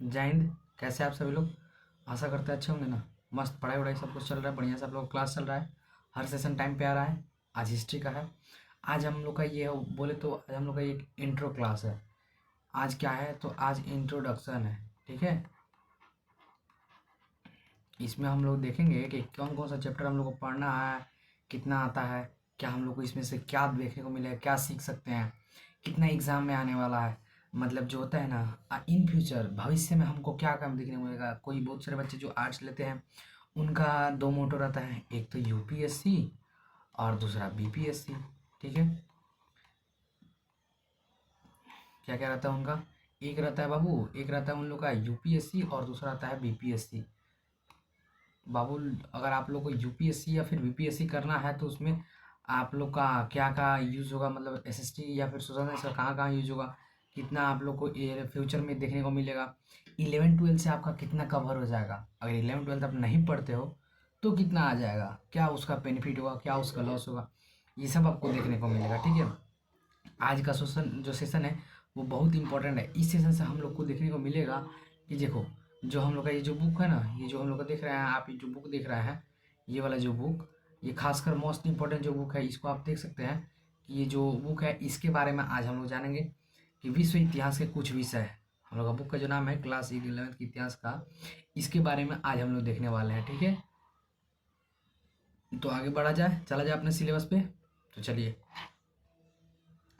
जय हिंद। कैसे आप सभी लोग? आशा करते हैं अच्छे होंगे ना। मस्त पढ़ाई वढ़ाई सब कुछ चल रहा है, बढ़िया से आप लोग क्लास चल रहा है। हर सेशन टाइम पे आ रहा है। आज हिस्ट्री का है। आज हम लोग का ये बोले तो आज हम लोग का एक इंट्रो क्लास है। आज क्या है तो आज इंट्रोडक्शन है। ठीक है। इसमें हम लोग देखेंगे कि कौन कौन सा चैप्टर हम लोग को पढ़ना है, कितना आता है, क्या हम लोग को इसमें से क्या देखने को मिलेगा, क्या सीख सकते हैं, कितना एग्जाम में आने वाला है। मतलब जो होता है ना, इन फ्यूचर भविष्य में हमको क्या काम देखने को मिलेगा। कोई बहुत सारे बच्चे जो आर्ट्स लेते हैं उनका दो मोटो रहता है, एक तो यूपीएससी और दूसरा बीपीएससी। ठीक है। क्या क्या रहता है उनका? एक रहता है बाबू, एक रहता है उन लोग का यूपीएससी और दूसरा रहता है बीपीएससी। बाबू, अगर आप लोग को यूपीएससी या फिर बीपीएससी करना है तो उसमें आप लोग का क्या क्या यूज़ होगा, मतलब एसएसटी या फिर सोशल साइंस का कहाँ कहाँ यूज़ होगा, कितना आप लोग को ये फ्यूचर में देखने को मिलेगा। 11 12 से आपका कितना कवर हो जाएगा। अगर 11 12 आप नहीं पढ़ते हो तो कितना आ जाएगा, क्या उसका बेनिफिट होगा, क्या उसका लॉस होगा, ये सब आपको देखने को मिलेगा। ठीक है। आज का सेशन है वो बहुत इंपॉर्टेंट है। इस सेशन से हम लोग को देखने को मिलेगा कि देखो, जो हम लोग का ये जो बुक है ना, ये जो हम लोग का देख रहे हैं, आप ये जो बुक देख रहे हैं, ये वाला जो बुक, ये खासकर मोस्ट इंपॉर्टेंट जो बुक है, इसको आप देख सकते हैं कि ये जो बुक है इसके बारे में आज हम लोग जानेंगे कि विश्व इतिहास के कुछ विषय। हम लोग का बुक का जो नाम है क्लास 11वीं के इतिहास का, इसके बारे में आज हम लोग देखने वाले हैं। ठीक है। तो आगे बढ़ा जाए, चला जाए अपने सिलेबस पे। तो चलिए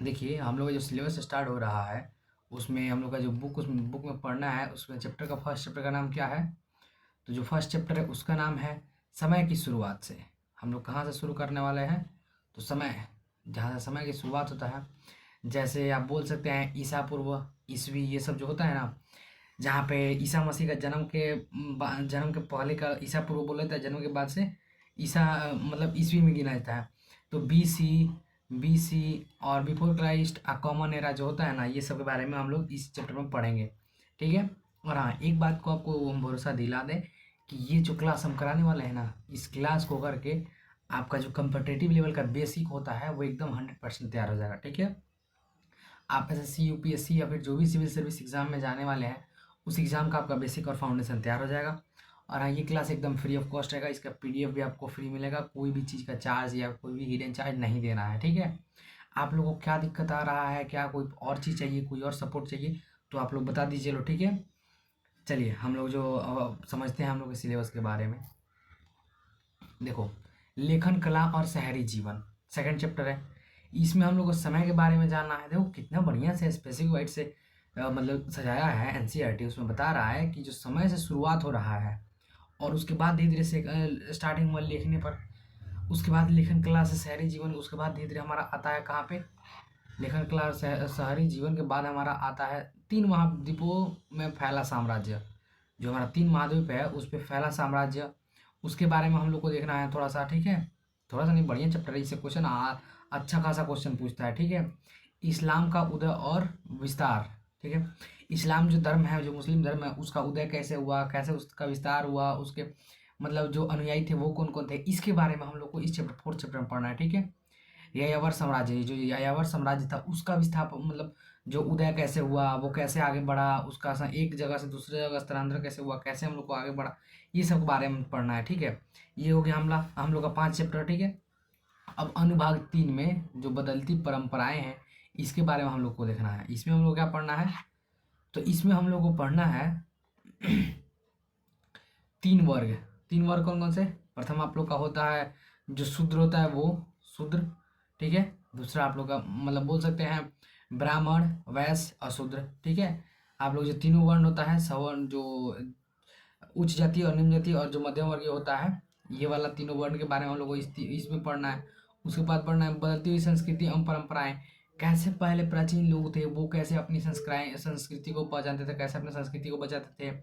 देखिए, हम लोग का जो सिलेबस स्टार्ट हो रहा है उसमें हम लोग का जो बुक, उसमें बुक में पढ़ना है, उसमें चैप्टर का फर्स्ट चैप्टर का नाम क्या है? तो जो फर्स्ट चैप्टर है उसका नाम है समय की शुरुआत से। हम लोग कहाँ से शुरू करने वाले हैं? तो समय, जहाँ से समय की शुरुआत होता है, जैसे आप बोल सकते हैं ईसा पूर्व, ईसवी, ये सब जो होता है ना, जहाँ पे ईसा मसीह का जन्म के पहले का ईसा पूर्व बोला जाता है, जन्म के बाद से ईसा मतलब ईस्वी में गिना जाता है। तो बी सी और बिफोर क्राइस्ट, कॉमन एरा जो होता है ना, ये सब के बारे में हम लोग इस चैप्टर में पढ़ेंगे। ठीक है। और हाँ, एक बात को आपको हम भरोसा दिला दें कि ये जो क्लास हम कराने वाले हैं ना, इस क्लास को करके आपका जो कंपटेटिव लेवल का बेसिक होता है वो एकदम 100% तैयार हो जाएगा। ठीक है। आप एसएससी यूपीएससी या फिर जो भी सिविल सर्विस एग्जाम में जाने वाले हैं, उस एग्ज़ाम का आपका बेसिक और फाउंडेशन तैयार हो जाएगा। और हाँ, ये क्लास एकदम फ्री ऑफ कॉस्ट रहेगा। इसका पीडीएफ भी आपको फ्री मिलेगा। कोई भी चीज़ का चार्ज या कोई भी हिडन चार्ज नहीं देना है। ठीक है। आप लोगों को क्या दिक्कत आ रहा है, क्या कोई और चीज़ चाहिए, कोई और सपोर्ट चाहिए, तो आप लोग बता दीजिए लो। ठीक है। चलिए हम लोग जो समझते हैं हम लोग के सिलेबस के बारे में। देखो, लेखन कला और शहरी जीवन सेकंड चैप्टर है। इसमें हम लोग को समय के बारे में जानना है। देखो कितना बढ़िया से स्पेसिफिक वाइड से मतलब सजाया है एनसीईआरटी। उसमें बता रहा है कि जो समय से शुरुआत हो रहा है और उसके बाद धीरे धीरे से स्टार्टिंग में लिखने पर, उसके बाद लेखन कला से शहरी जीवन, उसके बाद धीरे धीरे हमारा आता है कहाँ पे? लेखन कला और शहरी जीवन के बाद हमारा आता है तीन महाद्वीपों में फैला साम्राज्य। जो हमारा तीन महाद्वीप है उस पर फैला साम्राज्य, उसके बारे में हम लोग को देखना है थोड़ा सा। ठीक है। थोड़ा सा नहीं, बढ़िया चैप्टर है। इससे क्वेश्चन अच्छा खासा क्वेश्चन पूछता है। ठीक है। इस्लाम का उदय और विस्तार। ठीक है। इस्लाम जो धर्म है, जो मुस्लिम धर्म है, उसका उदय कैसे हुआ, कैसे उसका विस्तार हुआ, उसके मतलब जो अनुयायी थे वो कौन कौन थे, इसके बारे में हम लोग को इस चैप्टर फोर्थ चैप्टर में पढ़ना है। ठीक है। यायावर साम्राज्य, जो यायावर साम्राज्य था उसका विस्थापन, मतलब जो उदय कैसे हुआ, वो कैसे आगे बढ़ा, उसका एक जगह से दूसरे जगह स्थानांतरण कैसे हुआ, कैसे हम लोग को आगे बढ़ा, ये सब के बारे में पढ़ना है। ठीक है। ये हो गया हम लोग का 5 चैप्टर। ठीक है। अब अनुभाग 3 में जो बदलती परंपराएं हैं, इसके बारे में हम लोग को देखना है। इसमें हम लोग क्या पढ़ना है? तो इसमें हम लोग को पढ़ना है 3 वर्ग। 3 वर्ग कौन कौन से? प्रथम आप लोग का होता है जो शूद्र होता है वो शूद्र। ठीक है। दूसरा आप लोग का मतलब बोल सकते हैं ब्राह्मण, वैश्य और शूद्र। ठीक है। आप लोग जो तीनों वर्ण होता है, सवर्ण, जो उच्च जाति और निम्न जाति और जो मध्यम वर्गीय होता है, ये वाला तीनों वर्ण के बारे में हम लोग को इसमें पढ़ना है। उसके बाद पढ़ना है बदलती हुई संस्कृति एवं परंपराएं। कैसे पहले प्राचीन लोग थे वो कैसे अपनी संस्कृति को पहचानते थे, कैसे अपनी संस्कृति को बचाते थे।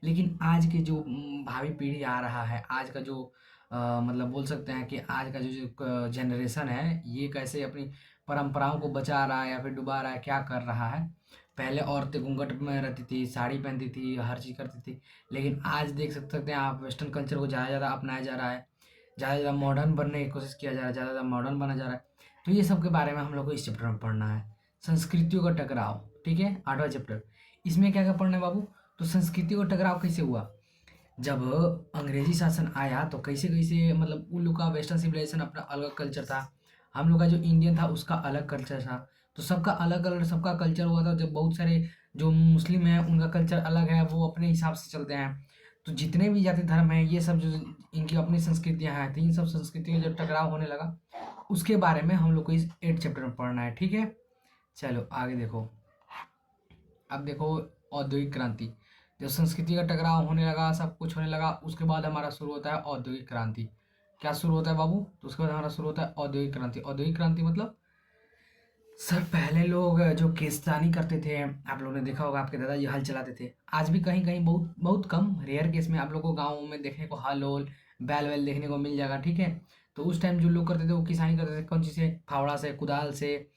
लेकिन आज के जो भावी पीढ़ी आ रहा है, आज का जो मतलब बोल सकते हैं कि आज का जो जनरेशन है, ये कैसे अपनी परंपराओं को बचा रहा है या फिर डुबा रहा है, क्या कर रहा है। पहले औरतें घूंघट में रहती थी, साड़ी पहनती थी, हर चीज़ करती थी। लेकिन आज देख सकते हैं आप, वेस्टर्न कल्चर को ज़्यादा ज़्यादा अपनाया जा रहा है, ज़्यादा ज़्यादा मॉडर्न बनने की कोशिश किया जा रहा है, ज़्यादा ज़्यादा मॉडर्न बना जा रहा है। तो ये सब के बारे में हम लोग को इस चैप्टर में पढ़ना है। संस्कृतियों का टकराव। ठीक है। 8वां चैप्टर। इसमें क्या क्या पढ़ना है बाबू? तो संस्कृति का टकराव कैसे हुआ? जब अंग्रेजी शासन आया तो कैसे कैसे मतलब उन लोग का वेस्टर्न सिविलाइजेशन अपना अलग कल्चर था, हम लोग का जो इंडियन था उसका अलग कल्चर था। तो सबका अलग अलग सबका कल्चर हुआ था। जब बहुत सारे जो मुस्लिम हैं उनका कल्चर अलग है, वो अपने हिसाब से चलते हैं। तो जितने भी जाति धर्म हैं ये सब जो इनकी अपनी संस्कृतियाँ हैं, तो इन सब संस्कृतियों में जब टकराव होने लगा उसके बारे में हम लोग को इस 8 चैप्टर में पढ़ना है। ठीक है, चलो आगे देखो। अब देखो औद्योगिक क्रांति, जब संस्कृति का टकराव होने लगा, सब कुछ होने लगा, उसके बाद हमारा शुरू होता है औद्योगिक क्रांति। क्या शुरू होता है बाबू? तो उसके बाद हमारा शुरू होता है औद्योगिक क्रांति। औद्योगिक क्रांति मतलब सर पहले लोग जो किसानी करते थे, आप लोगों ने देखा होगा आपके दादाजी हल चलाते थे। आज भी कहीं कहीं बहुत बहुत कम रेयर केस में आप लोग को गाँव में देखने को हल होल बैल वैल देखने को मिल जाएगा। ठीक है, तो उस टाइम जो लोग करते थे वो किसानी करते थे कौन चीज़ से? फावड़ा से, कुदाल से,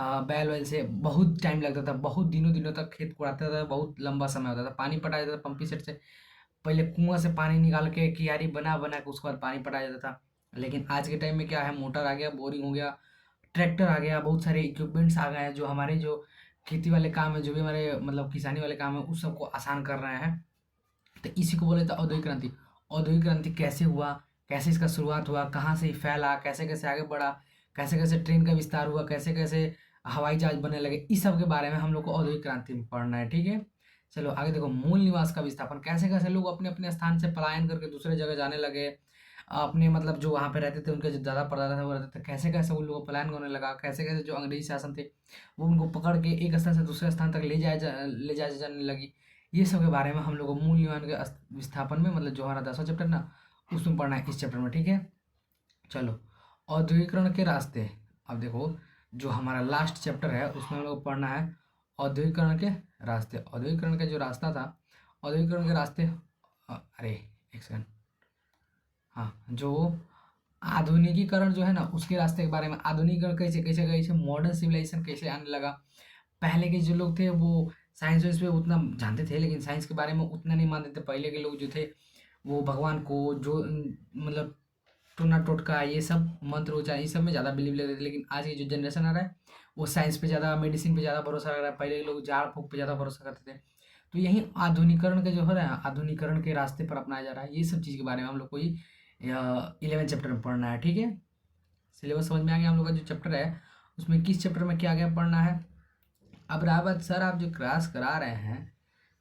बैल वैल से। बहुत टाइम लगता था, बहुत दिनों दिनों तक खेत कोड़ाता था, बहुत लंबा समय होता था। पानी पटाया जाता था पंपी सेट से, पहले कुआं से पानी निकाल के कियारी बना बना के उसके बाद पानी पटाया जाता था। लेकिन आज के टाइम में क्या है, मोटर आ गया, बोरिंग हो गया, ट्रैक्टर आ गया, बहुत सारे इक्विपमेंट्स आ गए हैं जो हमारे जो खेती वाले काम है, जो भी हमारे मतलब किसानी वाले काम है उस सबको आसान कर रहे हैं। तो इसी को बोले था औद्योगिक क्रांति। औद्योगिक क्रांति कैसे हुआ, कैसे इसका शुरुआत हुआ, कहाँ से ये फैला, कैसे कैसे आगे बढ़ा, कैसे कैसे ट्रेन का विस्तार हुआ, कैसे कैसे हवाई जहाज बनने लगे, इस सब के बारे में हम लोग को औद्योगिक क्रांति में पढ़ना है। ठीक है, चलो आगे देखो। मूल निवास का विस्थापन, कैसे कैसे लोग अपने अपने स्थान से पलायन करके दूसरे जगह जाने लगे। अपने मतलब जो वहाँ पे रहते थे उनके जो दादा परदादा थे वो रहते थे, कैसे कैसे उन लोगों को पलायन होने लगा, कैसे कैसे जो अंग्रेजी शासन थे वो उनको पकड़ के एक स्थान से दूसरे स्थान तक ले जाए जाने लगी। ये सब के बारे में हम लोग को मूल निवास के विस्थापन में मतलब जो हमारा 10वां चैप्टर ना उसमें पढ़ना है, इस चैप्टर में। ठीक है, चलो औद्योगिकरण के रास्ते। अब देखो जो हमारा लास्ट चैप्टर है उसमें हम लोग को पढ़ना है औद्योगिकरण के रास्ते। औद्योगिकरण का जो रास्ता था, औद्योगिकरण के रास्ते, अरे एक सेकंड, हाँ, जो आधुनिकीकरण जो है ना उसके रास्ते के बारे में। आधुनिकीकरण कैसे कैसे कैसे मॉडर्न सिविलाइजेशन कैसे आने लगा। पहले के जो लोग थे वो साइंस वाइंस पे उतना जानते थे, लेकिन साइंस के बारे में उतना नहीं मानते थे। पहले के लोग जो थे वो भगवान को जो मतलब टोना टोटका ये सब मंत्र उच्चारण ये सब में ज़्यादा बिलीव लेते थे। लेकिन आज की जो जनरेशन आ रहा है वो साइंस पे ज़्यादा, मेडिसिन पे ज़्यादा भरोसा कर रहा है। पहले के लोग झाड़ फूक पे ज़्यादा भरोसा करते थे। तो यही आधुनिकरण का जो हो रहा है, आधुनिकरण के रास्ते पर अपनाया जा रहा है। ये सब चीज़ के बारे में हम लोग को ही 11 चैप्टर में पढ़ना है। ठीक है, सिलेबस समझ में आ गया हम लोग का जो चैप्टर है उसमें किस चैप्टर में क्या क्या पढ़ना है। अब रहा बात, सर आप जो क्लास करा रहे हैं,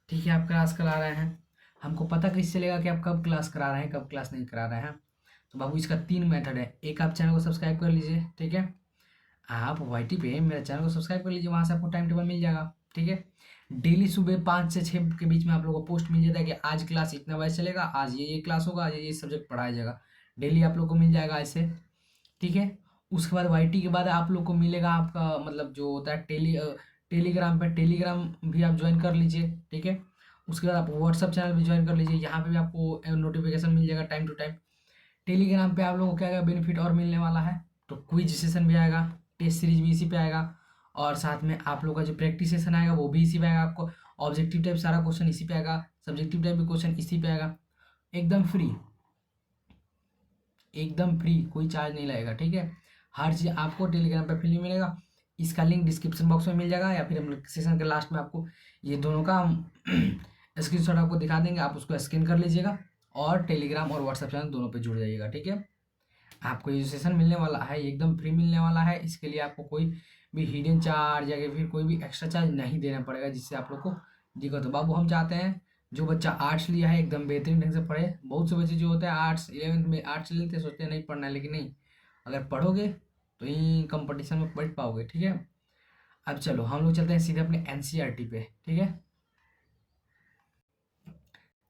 ठीक है आप क्लास करा रहे हैं, हमको पता कैसे चलेगा कि आप कब क्लास करा रहे हैं कब क्लास नहीं करा रहे हैं? तो बाबू इसका 3 मेथड है। एक, आप चैनल को सब्सक्राइब कर लीजिए। ठीक है, आप वाईटी पे मेरे चैनल को सब्सक्राइब कर लीजिए, वहाँ से आपको टाइम टेबल मिल जाएगा। ठीक है, डेली सुबह 5 से 6 के बीच में आप लोगों को पोस्ट मिल जाता है कि आज क्लास इतना बजे चलेगा, आज ये क्लास होगा, आज ये सब्जेक्ट पढ़ाया जाएगा। डेली आप लोग को मिल जाएगा ऐसे। ठीक है, उसके बाद वाईटी के बाद आप लोग को मिलेगा आपका मतलब जो होता है टेलीग्राम पे। टेलीग्राम भी आप ज्वाइन कर लीजिए। ठीक है, उसके बाद आप व्हाट्सअप चैनल भी ज्वाइन कर लीजिए, यहाँ पे भी आपको नोटिफिकेशन मिल जाएगा टाइम टू टाइम। टेलीग्राम पे आप लोगों को क्या क्या बेनिफिट और मिलने वाला है, तो क्विज सेशन भी आएगा, टेस्ट सीरीज भी इसी पे आएगा, और साथ में आप लोग का जो प्रैक्टिस सेशन आएगा वो भी इसी पे आएगा। आपको ऑब्जेक्टिव टाइप सारा क्वेश्चन इसी पे आएगा, सब्जेक्टिव टाइप भी क्वेश्चन इसी पे आएगा। एकदम फ्री, एकदम फ्री, कोई चार्ज नहीं लगेगा। ठीक है, हर चीज़ आपको टेलीग्राम पे फ्री मिलेगा। इसका लिंक डिस्क्रिप्शन बॉक्स में मिल जाएगा, या फिर हम सेशन के लास्ट में आपको ये दोनों का स्क्रीनशॉट आपको दिखा देंगे, आप उसको स्कैन कर लीजिएगा और टेलीग्राम और व्हाट्सएप चैनल दोनों पे जुड़ जाइएगा। ठीक है, आपको ये सेशन मिलने वाला है एकदम फ्री मिलने वाला है। इसके लिए आपको कोई भी हिडन चार्ज या फिर कोई भी एक्स्ट्रा चार्ज नहीं देना पड़ेगा, जिससे आप लोग को दिक्कत हो। बाबू हम चाहते हैं जो बच्चा आर्ट्स लिया है एकदम बेहतरीन ढंग से पढ़े। बहुत से बच्चे जो होते हैं आर्ट्स 11th में आर्ट्स लेते हैं, सोचते हैं नहीं पढ़ना है, लेकिन नहीं, अगर पढ़ोगे तो ही कंपटीशन में पढ़ पाओगे। ठीक है, अब चलो हम लोग चलते हैं सीधे अपने एनसीईआरटी पे। ठीक है,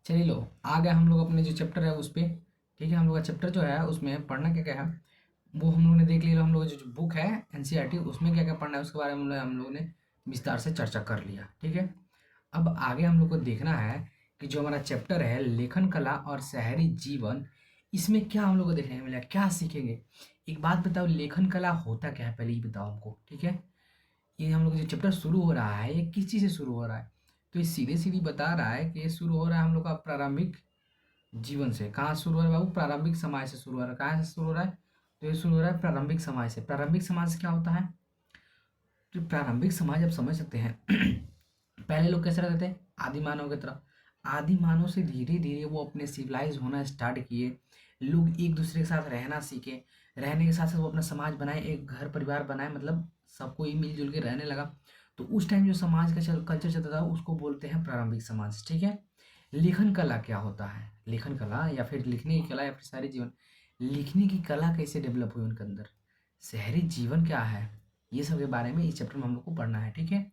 चलिए लो आ गए हम लोग अपने जो चैप्टर है उस पर। ठीक है, हम लोग का चैप्टर जो है उसमें पढ़ना क्या क्या है वो हम लोग ने देख लिया। हम लोग जो बुक है एनसीईआरटी उसमें क्या क्या पढ़ना है उसके बारे में हम लोग ने विस्तार से चर्चा कर लिया। ठीक है, अब आगे हम लोग को देखना है कि जो हमारा चैप्टर है लेखन कला और शहरी जीवन, इसमें क्या हम लोग को देखने को मिला, क्या सीखेंगे। एक बात बताओ, लेखन कला होता क्या है पहले ही बताओ हमको। ठीक है, ये हम लोग जो चैप्टर शुरू हो रहा है ये किस चीज़ से शुरू हो रहा है? तो ये सीधे सीधी बता रहा है कि ये शुरू हो रहा है हम लोग का प्रारंभिक जीवन से। कहाँ शुरू हो रहा है बाबू? प्रारंभिक समाज से शुरू हो रहा है। कहाँ से शुरू हो रहा है? तो ये शुरू हो रहा है प्रारंभिक समाज से। प्रारंभिक समाज से क्या होता है? तो प्रारंभिक समाज आप समझ सकते हैं पहले लोग कैसे रहते थे? आदि मानव की तरह। आदि मानव से धीरे धीरे वो अपने सिविलाइज होना स्टार्ट किए। लोग एक दूसरे के साथ रहना सीखे। रहने के साथ साथ वो अपना समाज बनाए, एक घर परिवार बनाए, मतलब सबको ही मिलजुल के रहने लगा। तो उस टाइम जो समाज का कल्चर चलता था उसको बोलते हैं प्रारंभिक समाज। ठीक है। लेखन कला क्या होता है? लेखन कला या फिर लिखने की कला या फिर शहरी जीवन, लिखने की कला कैसे डेवलप हुई उनके अंदर, शहरी जीवन क्या है, ये सब के बारे में इस चैप्टर में हम लोग को पढ़ना है। ठीक है।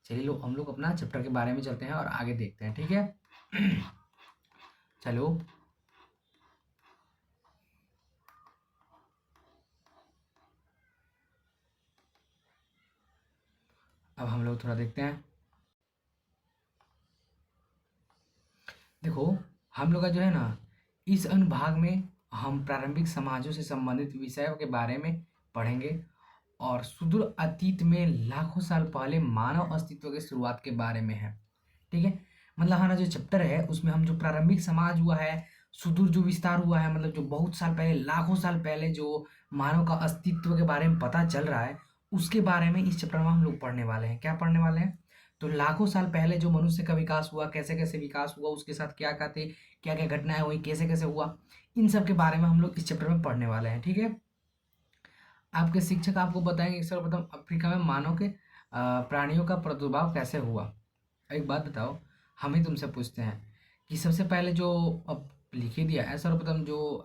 चलिए लोग हम लोग अपना चैप्टर के बारे में चलते हैं और आगे देखते हैं। ठीक है। चलो अब हम लोग थोड़ा देखते हैं। देखो हम लोग का जो है ना, इस अनुभाग में हम प्रारंभिक समाजों से संबंधित विषयों के बारे में पढ़ेंगे और सुदूर अतीत में लाखों साल पहले मानव अस्तित्व के शुरुआत के बारे में है। ठीक है। मतलब हमारा जो चैप्टर है उसमें हम जो प्रारंभिक समाज हुआ है, सुदूर जो विस्तार हुआ है, मतलब जो बहुत साल पहले, लाखों साल पहले जो मानव का अस्तित्व के बारे में पता चल रहा है, उसके बारे में इस चैप्टर में हम लोग पढ़ने वाले हैं। क्या पढ़ने वाले हैं? तो लाखों साल पहले जो मनुष्य का विकास हुआ, कैसे कैसे विकास हुआ, उसके साथ क्या क्या थे, क्या क्या घटनाएं हुई, कैसे कैसे हुआ, इन सब के बारे में हम लोग इस चैप्टर में पढ़ने वाले हैं। ठीक है। आपके शिक्षक आपको बताएंगे कि सर्वप्रथम अफ्रीका में मानव के प्राणियों का प्रादुर्भाव कैसे हुआ। एक बात बताओ, हम ही तुमसे पूछते हैं कि सबसे पहले जो अब लिखे दिया है, सर्वप्रथम जो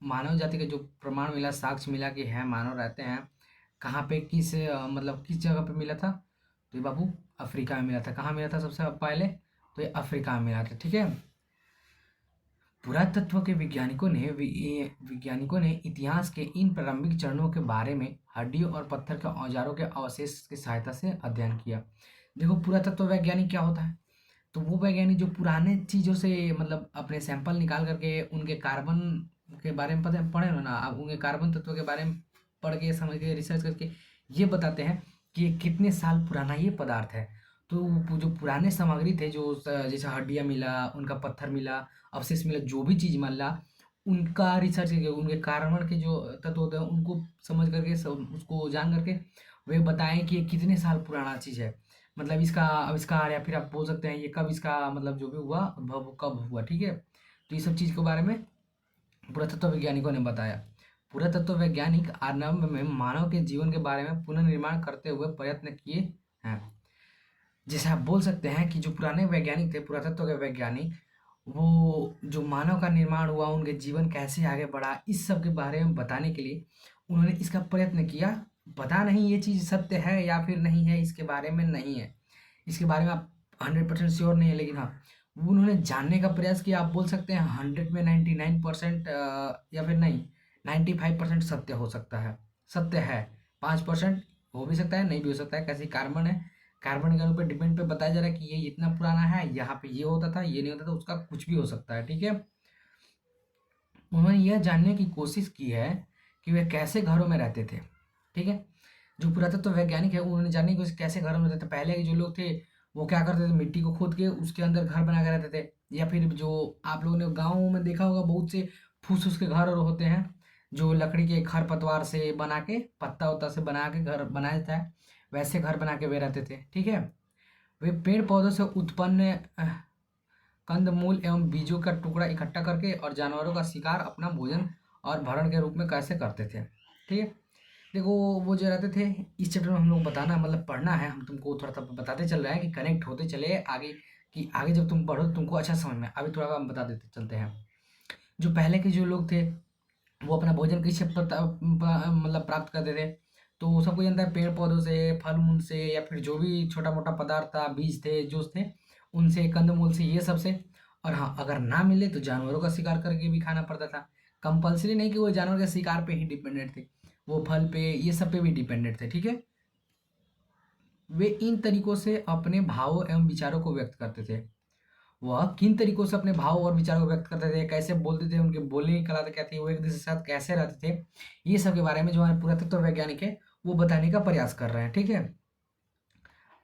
मानव जाति का जो प्रमाण मिला, साक्ष्य मिला कि है मानव रहते हैं, कहाँ पे, किस मतलब किस जगह पे मिला था? तो ये बाबू अफ्रीका में मिला था। कहाँ मिला था सबसे पहले? तो ये अफ्रीका में मिला था। ठीक है। पुरातत्व के वैज्ञानिकों ने इतिहास के इन प्रारंभिक चरणों के बारे में हड्डियों और पत्थर के औजारों के अवशेष की सहायता से अध्ययन किया। देखो पुरातत्व वैज्ञानिक क्या होता है? तो वो वैज्ञानिक जो पुराने चीज़ों से मतलब अपने सैंपल निकाल करके उनके कार्बन के बारे में पता पढ़े हो ना आप, उनके कार्बन तत्व के बारे में पढ़ के समझ के रिसर्च करके ये बताते हैं कि ये कितने साल पुराना ये पदार्थ है। तो वो जो पुराने सामग्री थे, जो जैसे हड्डियाँ मिला, उनका पत्थर मिला, अवशेष मिला, जो भी चीज़ मिला, उनका रिसर्च करके उनके कार्बन के जो तत्व होते हैं उनको समझ करके उसको जान करके वे बताएं कि ये कितने साल पुराना चीज़ है। मतलब इसका आविष्कार या फिर आप बोल सकते हैं ये कब इसका मतलब जो भी हुआ उद्भव कब हुआ। ठीक है। तो ये सब चीज़ के बारे में पुरातत्व वैज्ञानिकों ने बताया। पुरातत्व वैज्ञानिक आरंभ में मानव के जीवन के बारे में पुनर्निर्माण करते हुए प्रयत्न किए हैं। जैसे आप बोल सकते हैं कि जो पुराने वैज्ञानिक थे, पुरातत्व के वैज्ञानिक, वो जो मानव का निर्माण हुआ, उनके जीवन कैसे आगे बढ़ा, इस सब के बारे में बताने के लिए उन्होंने इसका प्रयत्न किया। पता नहीं ये चीज़ सत्य है या फिर नहीं है, इसके बारे में नहीं है, इसके बारे में आप 100% श्योर नहीं है, लेकिन हाँ वो उन्होंने जानने का प्रयास किया। आप बोल सकते हैं 100 में 99% या फिर नहीं 95% सत्य हो सकता है, सत्य है। 5% हो भी सकता है, नहीं भी हो सकता है। कैसे कार्बन है, कार्बन के ऊपर डिपेंड पे बताया जा रहा है कि ये इतना पुराना है, यहाँ पे ये होता था, ये नहीं होता था, उसका कुछ भी हो सकता है। ठीक है। उन्होंने यह जानने की कोशिश की है कि वे कैसे घरों में रहते थे। ठीक है। जो पुरातत्व वैज्ञानिक है उन्होंने जानने की कोशिश कैसे घरों में रहते थे। पहले के जो लोग थे वो क्या करते थे, मिट्टी को खोद के उसके अंदर घर बना के रहते थे। या फिर जो आप लोगों ने गाँव में देखा होगा, बहुत से फूस फूस के घर और होते हैं जो लकड़ी के खर पतवार से बना के, पत्ता उत्ता से बना के घर बनाया जाता है, वैसे घर बना के वे रहते थे। ठीक है। वे पेड़ पौधों से उत्पन्न कंदमूल एवं बीजों का टुकड़ा इकट्ठा करके और जानवरों का शिकार अपना भोजन और भरण के रूप में कैसे करते थे। ठीक है। देखो वो जो रहते थे, इस चैप्टर में हम लोग बताना मतलब पढ़ना है, हम तुमको थोड़ा सा बताते चल रहे हैं कि कनेक्ट होते चले आगे, कि आगे जब तुम पढ़ो तुमको अच्छा समझ में। अभी थोड़ा हम बता देते चलते हैं। जो पहले के जो लोग थे वो अपना भोजन किससे मतलब प्राप्त करते थे? तो वो सबको जानता है, पेड़ पौधों से, फल मूल से, या फिर जो भी छोटा मोटा पदार्थ था, बीज थे, जूस थे, उनसे, कंदमूल से, ये सब से। और हाँ अगर ना मिले तो जानवरों का शिकार करके भी खाना पड़ता था। कंपल्सरी नहीं कि वो जानवर के शिकार पे ही डिपेंडेंट थे, वो फल पे, ये सब पे भी डिपेंडेंट थे। ठीक है। वे इन तरीकों से अपने भावों एवं विचारों को व्यक्त करते थे। वह किन तरीकों से अपने भाव और विचारों को व्यक्त करते थे, कैसे बोलते थे, उनके बोलने की कला क्या थी, वो एक दूसरे के साथ कैसे रहते थे, ये सब के बारे में जो हमारे पुरातत्व वैज्ञानिक है वो बताने का प्रयास कर रहे हैं। ठीक है।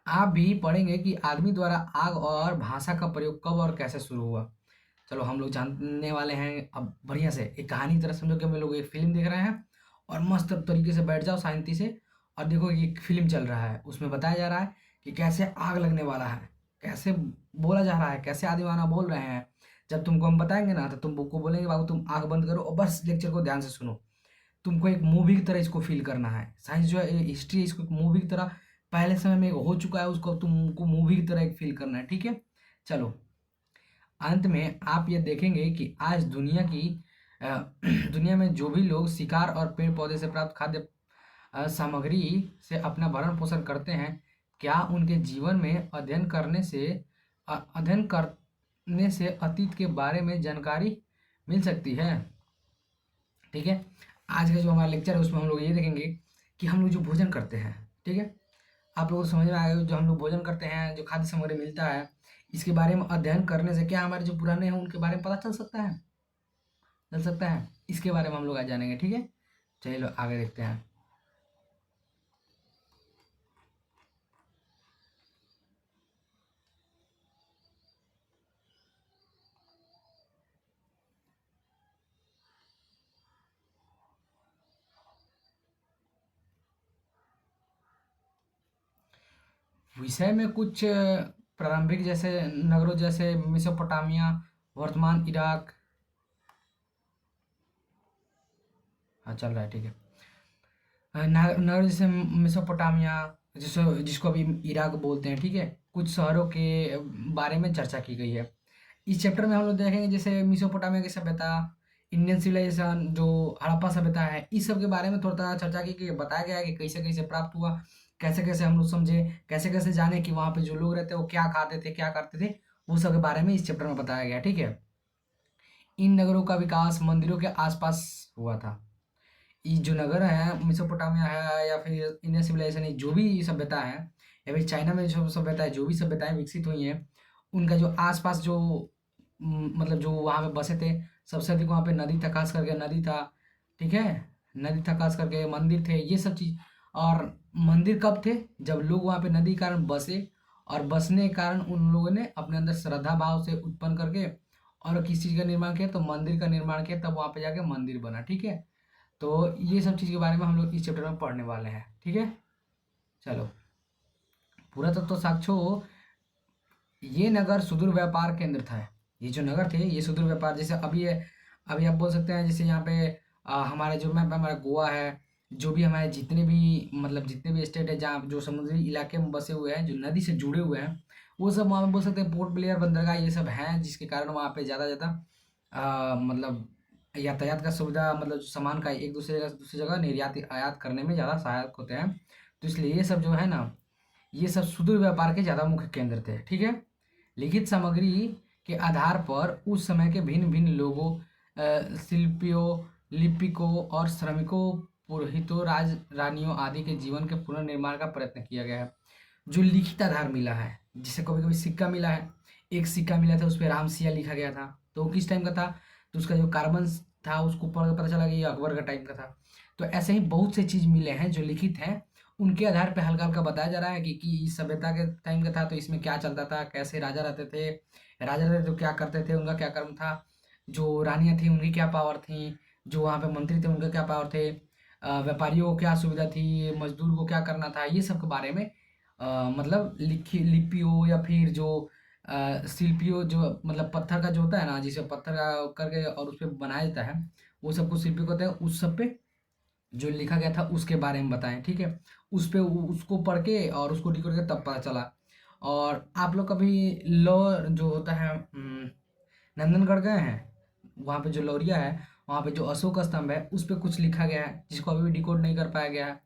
आप भी पढ़ेंगे कि आदमी द्वारा आग और भाषा का प्रयोग कब और कैसे शुरू हुआ। चलो हम लोग जानने वाले हैं अब बढ़िया से। एक कहानी की तरह समझो कि हम लोग एक फिल्म देख रहे हैं और मस्त तरीके से बैठ जाओ शांति से और देखो कि एक फिल्म चल रहा है, उसमें बताया जा रहा है कि कैसे आग लगने वाला है, कैसे बोला जा रहा है, कैसे आदिमानव बोल रहे हैं। जब तुमको हम बताएंगे ना तो तुम बुक को बोलेंगे बाबू तुम आंख बंद करो और बस लेक्चर को ध्यान से सुनो। तुमको एक मूवी की तरह इसको फील करना है। साइंस जो है, हिस्ट्री, इसको एक मूवी की तरह पहले समय में हो चुका है, उसको तुमको मूवी की तरह एक फील करना है, ठीक है। चलो, अंत में आप ये देखेंगे कि आज दुनिया की अ, दुनिया में जो भी लोग शिकार और पेड़ पौधे से प्राप्त खाद्य सामग्री से अपना भरण पोषण करते हैं, क्या उनके जीवन में अध्ययन करने से अतीत के बारे में जानकारी मिल सकती है, ठीक है। आज का जो हमारा लेक्चर है उसमें हम लोग ये देखेंगे कि हम लोग जो भोजन करते हैं, ठीक है, आप लोगों को समझ में आएगा। जो हम लोग भोजन करते हैं, जो खाद्य सामग्री मिलता है, इसके बारे में अध्ययन करने से क्या हमारे जो पुराने हैं उनके बारे में पता चल सकता है। इसके बारे में हम लोग आज जानेंगे, ठीक है। चलिए आगे देखते हैं। विषय में कुछ प्रारंभिक जैसे नगरों जैसे मेसोपोटामिया, वर्तमान इराक। हाँ चल रहा है, ठीक है। नगर जैसे मेसोपोटामिया, जिसको अभी इराक बोलते हैं, ठीक है, कुछ शहरों के बारे में चर्चा की गई है। इस चैप्टर में हम लोग देखेंगे जैसे मेसोपोटामिया की सभ्यता, इंडियन सिविलाइजेशन, जो हड़प्पा सभ्यता है, इस सब के बारे में थोड़ा चर्चा की कि बताया गया है कि कैसे कैसे प्राप्त हुआ, कैसे कैसे हम लोग समझे, कैसे कैसे जाने कि वहाँ पे जो लोग रहते हैं वो क्या खाते थे, क्या करते थे, वो सब के बारे में इस चैप्टर में बताया गया, ठीक है। इन नगरों का विकास मंदिरों के आसपास हुआ था। ये जो नगर है, मेसोपोटामिया है या फिर इंडियन सिविलाइजेशन है, जो भी सभ्यता है, या फिर चाइना में जो सभ्यता है, जो भी सभ्यताएं विकसित हुई हैं, उनका जो आसपास जो मतलब जो वहाँ पे बसे थे, सबसे अधिक वहाँ पे नदी था, खास करके नदी था, ठीक है। नदी था, खास करके मंदिर थे, ये सब चीज़। और मंदिर कब थे? जब लोग वहाँ पे नदी के कारण बसे, और बसने के कारण उन लोगों ने अपने अंदर श्रद्धा भाव से उत्पन्न करके और किस चीज़ का निर्माण किया, तो मंदिर का निर्माण किया, तब वहाँ पे जाके मंदिर बना, ठीक है। तो ये सब चीज़ के बारे में हम लोग इस चैप्टर में पढ़ने वाले हैं, ठीक है। चलो, पुरातत्व साक्ष्यों, ये नगर सुदूर व्यापार केंद्र था। ये जो नगर थे ये सुदूर व्यापार, जैसे अभी आप बोल सकते हैं जैसे यहाँ पे हमारा जो मैप है, हमारा गोवा है, जो भी हमारे जितने भी मतलब जितने भी स्टेट है जहाँ जो समुद्री इलाके में बसे हुए हैं, जो नदी से जुड़े हुए हैं, वो सब वहाँ पे बोल सकते हैं पोर्ट ब्लेयर, बंदरगाह, ये सब हैं, जिसके कारण वहाँ पे ज़्यादा मतलब यातायात का सुविधा, मतलब जो सामान का एक दूसरी जगह निर्यात आयात करने में ज़्यादा सहायक होते हैं। तो इसलिए ये सब जो है ना, ये सब सुदूर व्यापार के ज़्यादा मुख्य केंद्र थे, ठीक है। लिखित सामग्री के आधार पर उस समय के भिन्न भिन्न लोगों, शिल्पियों, लिपिकों और श्रमिकों, पुरोहितों, रानियों आदि के जीवन के पुनर्निर्माण का प्रयत्न किया गया है। जो लिखित आधार मिला है, जिसे कभी कभी सिक्का मिला है, एक सिक्का मिला था उस पर राम सिया लिखा गया था, तो वो किस टाइम का था, तो उसका जो कार्बन था उसको पढ़ के पता चला कि ये अकबर का टाइम का था। तो ऐसे ही बहुत से चीज़ मिले हैं जो लिखित हैं, उनके आधार पे हल्का हल्का बताया जा रहा है कि इस सभ्यता के टाइम का था, तो इसमें क्या चलता था, कैसे राजा रहते थे, राजा रहते तो क्या करते थे, उनका क्या कर्म था, जो रानियां थी उनकी क्या पावर थी, जो वहाँ पे मंत्री थे उनका क्या पावर थे, व्यापारियों को क्या सुविधा थी, मजदूर को क्या करना था, ये सब के बारे में मतलब लिखी लिपियों या फिर जो शिल्पियों, जो मतलब पत्थर का जो होता है ना, जिसे पत्थर का करके और उस पर बनाया जाता है, वो सब कुछ शिल्पी कहते हैं, उस सब पे जो लिखा गया था उसके बारे में बताएं, ठीक है। उस पे उसको पढ़ के और उसको डिकोड करके तब पता चला। और आप लोग कभी लॉ जो होता है नंदनगढ़ गए हैं? वहाँ पे जो लौरिया है, वहाँ पे जो अशोक स्तंभ है, उस पे कुछ लिखा गया है जिसको अभी भी डिकोड नहीं कर पाया गया है।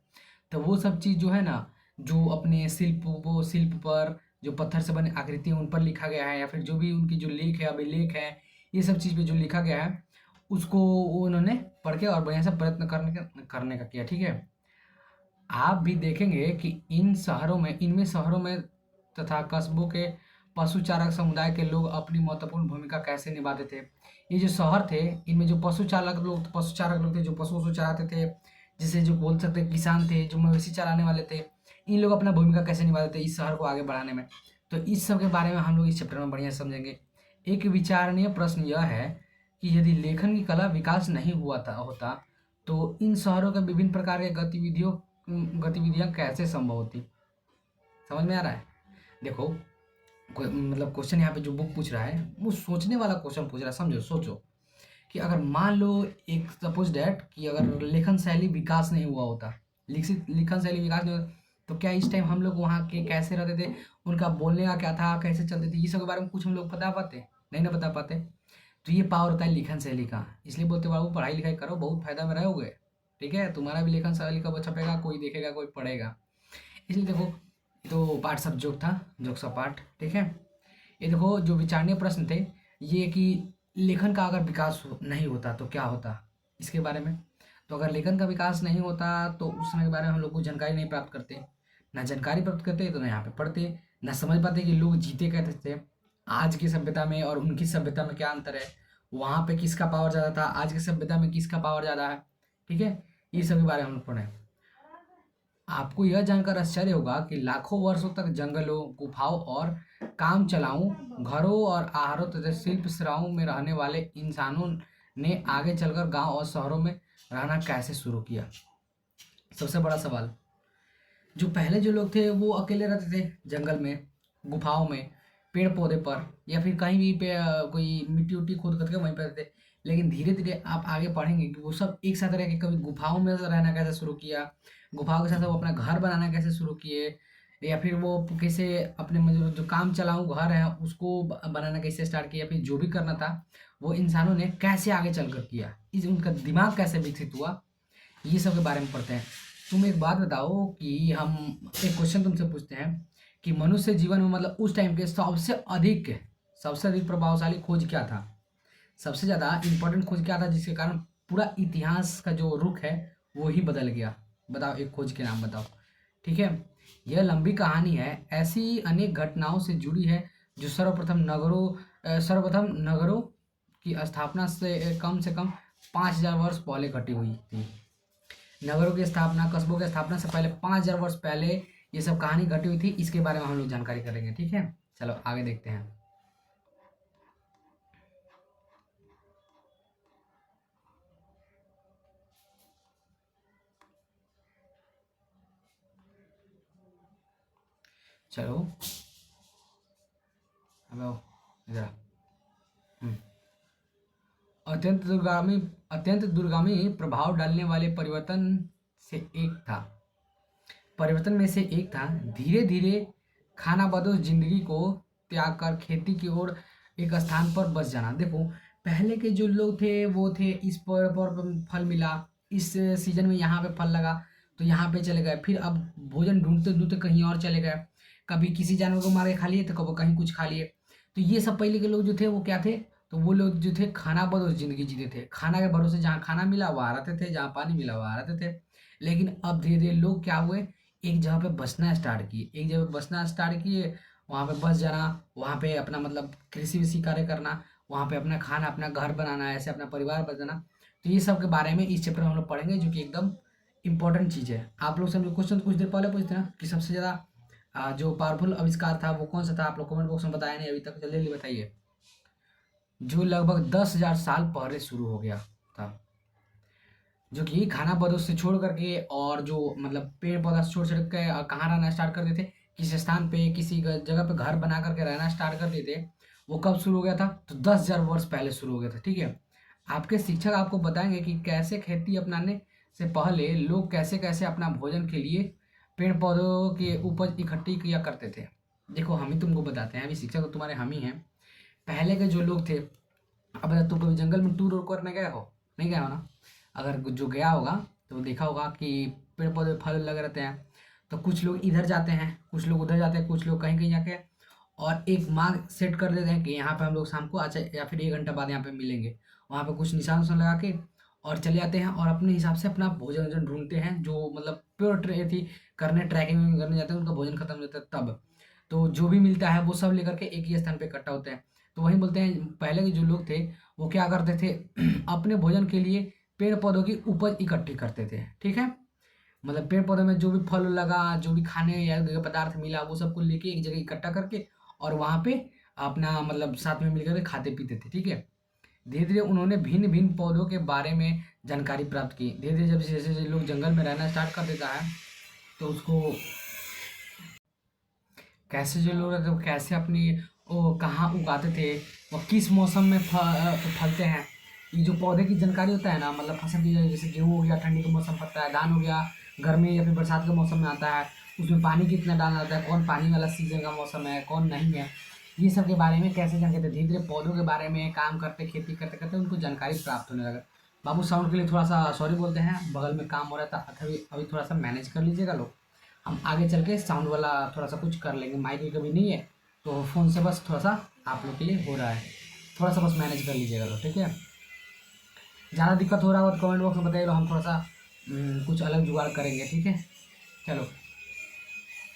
तो वो सब चीज़ जो है ना, जो अपने शिल्प पर जो पत्थर से बने आकृति हैं उन पर लिखा गया है, या फिर जो भी उनकी जो लेख है, अभिलेख है, ये सब चीज़ पे जो लिखा गया है, उसको उन्होंने पढ़ के और बढ़िया से प्रयत्न करने का किया, ठीक है। आप भी देखेंगे कि इनमें शहरों में तथा कस्बों के पशु चारक समुदाय के लोग अपनी महत्वपूर्ण भूमिका कैसे निभाते थे। ये जो शहर थे, इनमें जो पशु चारक लोग थे, जो पशु वशु चराते थे, जिसे जो बोल सकते हैं किसान थे, जो मवेशी चराने वाले थे, इन लोग अपना भूमिका कैसे निभाते थे इस शहर को आगे बढ़ाने में। तो इस सब के बारे में हम लोग इस चैप्टर में बढ़िया समझेंगे। एक विचारणीय प्रश्न यह है कि यदि लेखन की कला विकास नहीं हुआ था होता, तो इन शहरों के विभिन्न प्रकार के गतिविधियां कैसे संभव होती। समझ में आ रहा है? देखो, मतलब क्वेश्चन यहाँ पे जो बुक पूछ रहा है वो सोचने वाला क्वेश्चन पूछ रहा है। समझो, सोचो कि अगर मान लो एक सपोज डैट कि अगर लेखन शैली विकास नहीं हुआ होता, लिखन शैली विकास नहीं होता, तो क्या इस टाइम हम लोग वहाँ के कैसे रहते थे, उनका बोलने का क्या था, कैसे चलते थे, ये सब के बारे में कुछ हम लोग बता पाते? नहीं ना बता पाते। तो ये पावर होता है लिखन शैली का। इसलिए बोलते बाबू पढ़ाई लिखाई करो, बहुत फायदा में रहोगे। ठीक है, तुम्हारा भी लेखन शैली का वो छपेगा, कोई देखेगा, कोई पढ़ेगा। इसलिए देखो, ये तो पार्ट सब जोक था, जोक सा पार्ट। ठीक है, ये देखो जो विचारणीय प्रश्न थे, ये कि लेखन का अगर विकास नहीं होता तो क्या होता, इसके बारे में। तो अगर लेखन का विकास नहीं होता तो उस समय के बारे में हम लोग को जानकारी नहीं प्राप्त करते, ना जानकारी प्राप्त करते तो ना यहाँ पे पढ़ते, ना समझ पाते कि लोग जीते कहते थे। आज की सभ्यता में और उनकी सभ्यता में क्या अंतर है, वहाँ पे किसका पावर ज़्यादा था, आज की सभ्यता में किसका पावर ज़्यादा है। ठीक है, ये सब के बारे में हम लोग पढ़े। आपको यह जानकर आश्चर्य होगा कि लाखों वर्षों तक जंगलों, गुफाओं और काम चलाऊ घरों और आहारों तथा शिल्प सराओं में रहने वाले इंसानों ने आगे चलकर गांव और शहरों में रहना कैसे शुरू किया। सबसे बड़ा सवाल, जो पहले जो लोग थे वो अकेले रहते थे जंगल में, गुफाओं में, पेड़ पौधे पर, या फिर कहीं भी पे कोई मिट्टी उट्टी खोद करके वहीं पर रहते। लेकिन धीरे धीरे आप आगे पढ़ेंगे कि वो सब एक साथ रह के कभी गुफाओं में रहना कैसे शुरू किया, गुफाओं के साथ वो अपना घर बनाना कैसे शुरू किए, या फिर वो कैसे अपने जो काम चलाऊ घर है उसको बनाना कैसे स्टार्ट किया, फिर जो भी करना था वो इंसानों ने कैसे आगे चल कर किया, इस उनका दिमाग कैसे विकसित हुआ, ये सब के बारे में पढ़ते हैं। तुम एक बात बताओ कि हम एक क्वेश्चन तुमसे पूछते हैं कि मनुष्य जीवन में मतलब उस टाइम के सबसे अधिक प्रभावशाली खोज क्या था, सबसे ज़्यादा इंपॉर्टेंट खोज क्या था जिसके कारण पूरा इतिहास का जो रुख है वो ही बदल गया। बताओ, एक खोज के नाम बताओ। ठीक है, यह लंबी कहानी है, ऐसी अनेक घटनाओं से जुड़ी है जो सर्वप्रथम नगरों की स्थापना से कम 5,000 वर्ष पहले घटी हुई थी। नगरों की स्थापना, कस्बों की स्थापना से पहले 5,000 वर्ष पहले ये सब कहानी घटी हुई थी। इसके बारे में हम लोग जानकारी करेंगे। ठीक है, चलो आगे देखते हैं। चलो अब आओ इधर आओ। हम्म। अत्यंत दूरगामी अत्यंत दूरगामी प्रभाव डालने वाले परिवर्तन में से एक था धीरे धीरे खानाबदोश जिंदगी को त्याग कर खेती की ओर एक स्थान पर बस जाना। देखो, पहले के जो लोग थे वो थे इस पर फल मिला, इस सीजन में यहाँ पे फल लगा तो यहाँ पे चले गए, फिर अब भोजन ढूंढते ढूंढते कहीं और चले गए, कभी किसी जानवर को मार के खा लिए तो कभी कहीं कुछ खा लिए। तो ये सब पहले के लोग जो थे वो क्या थे, तो वो लोग जो थे खाना बदोश जिंदगी जीते थे, खाना के भरोसे, जहाँ खाना मिला वहाँ रहते थे, जहाँ पानी मिला वहाँ रहते थे। लेकिन अब धीरे धीरे लोग क्या हुए, एक जगह पे बसना स्टार्ट किए, एक जगह पे बसना स्टार्ट किए, वहाँ पे बस जाना, वहाँ पे अपना मतलब कृषि विषि कार्य करना, वहाँ पे अपना खाना, अपना घर बनाना, ऐसे अपना परिवार बनाना। तो ये सब के बारे में इस चैप्टर में हम लोग पढ़ेंगे, जो कि एकदम इंपॉर्टेंट चीज़ है। आप लोग से हम लोग क्वेश्चन कुछ देर पहले पूछते हैं कि सबसे ज़्यादा जो पावरफुल आविष्कार था वो कौन सा था, आप लोग कमेंट बॉक्स में बताया नहीं अभी तक, जल्दी जल्दी बताइए। जो लगभग 10,000 साल पहले शुरू हो गया था, जो कि खाना बदोश से छोड़ करके और जो मतलब पेड़ पौधा से छोड़ छोड़ के कहाँ रहना स्टार्ट कर देते, किस स्थान पे, किसी जगह पे घर बना करके रहना स्टार्ट कर देते, वो कब शुरू हो गया था, तो 10,000 वर्ष पहले शुरू हो गया था। ठीक है, आपके शिक्षक आपको बताएंगे कि कैसे खेती अपनाने से पहले लोग कैसे कैसे अपना भोजन के लिए पेड़ पौधों के उपज इकट्ठी किया करते थे। देखो, हम ही तुमको बताते हैं, अभी शिक्षक तो तुम्हारे हम ही हैं। पहले के जो लोग थे, अब तुम कभी जंगल में टूर करने गए हो? नहीं गए हो ना? अगर जो गया होगा तो देखा होगा कि पेड़ पौधे फल लगे रहते हैं, तो कुछ लोग इधर जाते हैं, कुछ लोग उधर जाते हैं, कुछ लोग कहीं कहीं जाके और एक मार्क सेट कर देते हैं कि यहाँ पे हम लोग शाम को अच्छा या फिर 1 घंटा बाद यहाँ पे मिलेंगे। वहाँ पे कुछ निशान उशान लगा के और चले जाते हैं और अपने हिसाब से अपना भोजन वोजन ढूंढते हैं, जो मतलब प्योर थी करने, ट्रैकिंग करने जाते हैं, उनका भोजन खत्म हो जाता है तब। तो जो भी मिलता है वो सब लेकर के एक ही स्थान पे इकट्ठा होते हैं। तो वही बोलते हैं, पहले के जो लोग थे वो क्या करते थे अपने भोजन के लिए पेड़ पौधों की उपज इकट्ठी करते थे। ठीक है, मतलब पेड़ पौधों में जो भी फल लगा, जो भी खाने या पदार्थ मिला, वो सबको लेके एक जगह इकट्ठा करके और वहाँ पे अपना मतलब साथ में मिलकर के खाते पीते थे। ठीक है, धीरे धीरे उन्होंने भिन्न भिन्न पौधों के बारे में जानकारी प्राप्त की। धीरे धीरे जब जैसे जैसे लोग जंगल में रहना स्टार्ट कर देता है तो उसको कैसे जो लोग रहते वो कैसे अपनी वो कहाँ उगाते थे, वो किस मौसम में फलते हैं। ये जो पौधे की जानकारी होता है ना, मतलब फसल की, जैसे गेहूँ हो गया ठंडी के मौसम फलता है, धान हो गया गर्मी या फिर बरसात के मौसम में आता है, उसमें पानी कितना डालना होता है, कौन पानी वाला सीजन का मौसम है कौन नहीं है, ये सब के बारे में कैसे जानते थे। धीरे धीरे पौधों के बारे में काम करते, खेती करते करते उनको जानकारी प्राप्त होने लगा। बाबू साउंड के लिए थोड़ा सा सॉरी बोलते हैं, बगल में काम हो रहा था, अभी अभी थोड़ा सा मैनेज कर लीजिएगा लोग। हम आगे चल के साउंड वाला थोड़ा सा कुछ कर लेंगे, माइक भी कभी नहीं है तो फ़ोन से बस थोड़ा सा आप लोग के लिए हो रहा है, थोड़ा सा बस मैनेज कर लीजिएगा लोग, ठीक है। ज़्यादा दिक्कत हो रहा हो तो कमेंट बॉक्स में बताइए, हम थोड़ा सा कुछ अलग जुगाड़ करेंगे, ठीक है। चलो,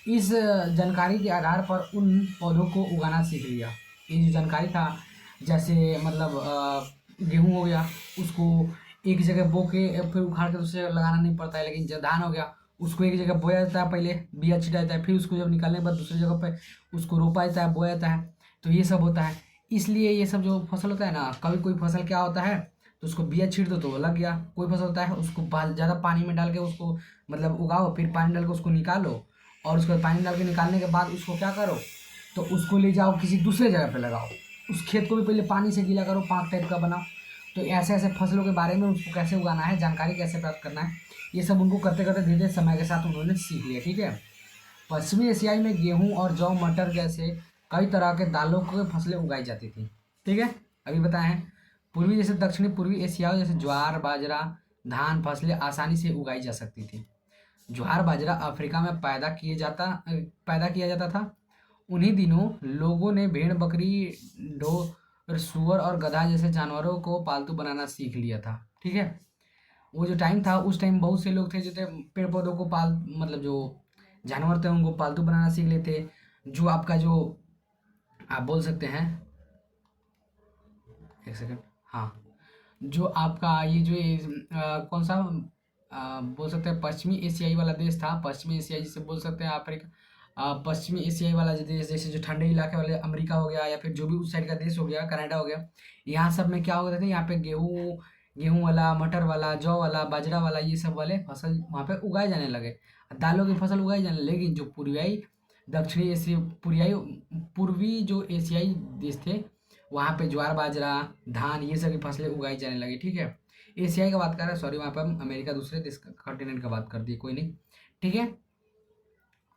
इस जानकारी के आधार पर उन पौधों को उगाना सीख लिया। ये जो जानकारी था, जैसे मतलब गेहूँ हो गया, उसको एक जगह बो के फिर उखाड़ के दूसरी जगह लगाना नहीं पड़ता है, लेकिन जब धान हो गया उसको एक जगह बोया जाता है, पहले बिया छिटा जाता है, फिर उसको जब निकालने के बाद दूसरी जगह पे उसको रोपा जाता है, बोया जाता है। तो ये सब होता है। इसलिए ये सब जो फसल होता है ना, कभी कोई फसल क्या होता है तो उसको बिया छीट दो तो वो लग गया। कोई फसल होता है उसको ज़्यादा पानी में डाल के उसको मतलब उगाओ, फिर पानी डाल के उसको निकालो, और उसके बाद पानी डाल के निकालने के बाद उसको क्या करो, तो उसको ले जाओ किसी दूसरे जगह पे लगाओ। उस खेत को भी पहले पानी से गीला करो, पाँक टाइप का बनाओ। तो ऐसे ऐसे फसलों के बारे में उसको कैसे उगाना है, जानकारी कैसे प्राप्त करना है, ये सब उनको करते करते धीरे धीरे समय के साथ उन्होंने सीख लिया, ठीक है। पश्चिमी एशियाई में गेहूँ और जौ मटर जैसे कई तरह के दालों की फसलें उगाई जाती थी, ठीक है। अभी बताए हैं पूर्वी जैसे दक्षिणी पूर्वी एशिया जैसे ज्वार बाजरा धान फसलें आसानी से उगाई जा सकती थी। ज्वार बाजरा अफ्रीका में पैदा किया जाता था। उन्हीं दिनों लोगों ने भेड़ बकरी ढोर सुअर और गधा जैसे जानवरों को पालतू बनाना सीख लिया था, ठीक है। वो जो टाइम था उस टाइम बहुत से लोग थे जो थे पेड़ पौधों को पाल मतलब जो जानवर थे उनको पालतू बनाना सीख लेते। जो आपका जो आप बोल सकते हैं, एक सेकंड, हाँ, जो आपका ये जो कौन सा बोल सकते हैं पश्चिमी एशियाई वाला देश था, पश्चिमी एशियाई जिसे बोल सकते हैं अफ्रीका, पश्चिमी एशियाई वाला जो देश जैसे जो ठंडे इलाके वाले अमेरिका हो गया या फिर जो भी उस साइड का देश हो गया, कनाडा हो गया, यहाँ सब में क्या होता था, यहाँ पे गेहूँ गेहूँ वाला मटर वाला जौ वाला बाजरा वाला ये सब वाले फसल वहाँ पे उगाए जाने लगे, दालों की फसल उगाई जाने, लेकिन जो पूर्वियाई दक्षिणी एशिया पूर्वियाई पूर्वी जो एशियाई देश थे वहाँ पे ज्वार बाजरा धान ये सब की फसलें उगाई जाने लगी, ठीक है। एशियाई का बात कर रहे हैं, सॉरी, वहाँ पे हम अमेरिका दूसरे देश का कॉन्टिनेंट का बात कर दिए, कोई नहीं, ठीक है।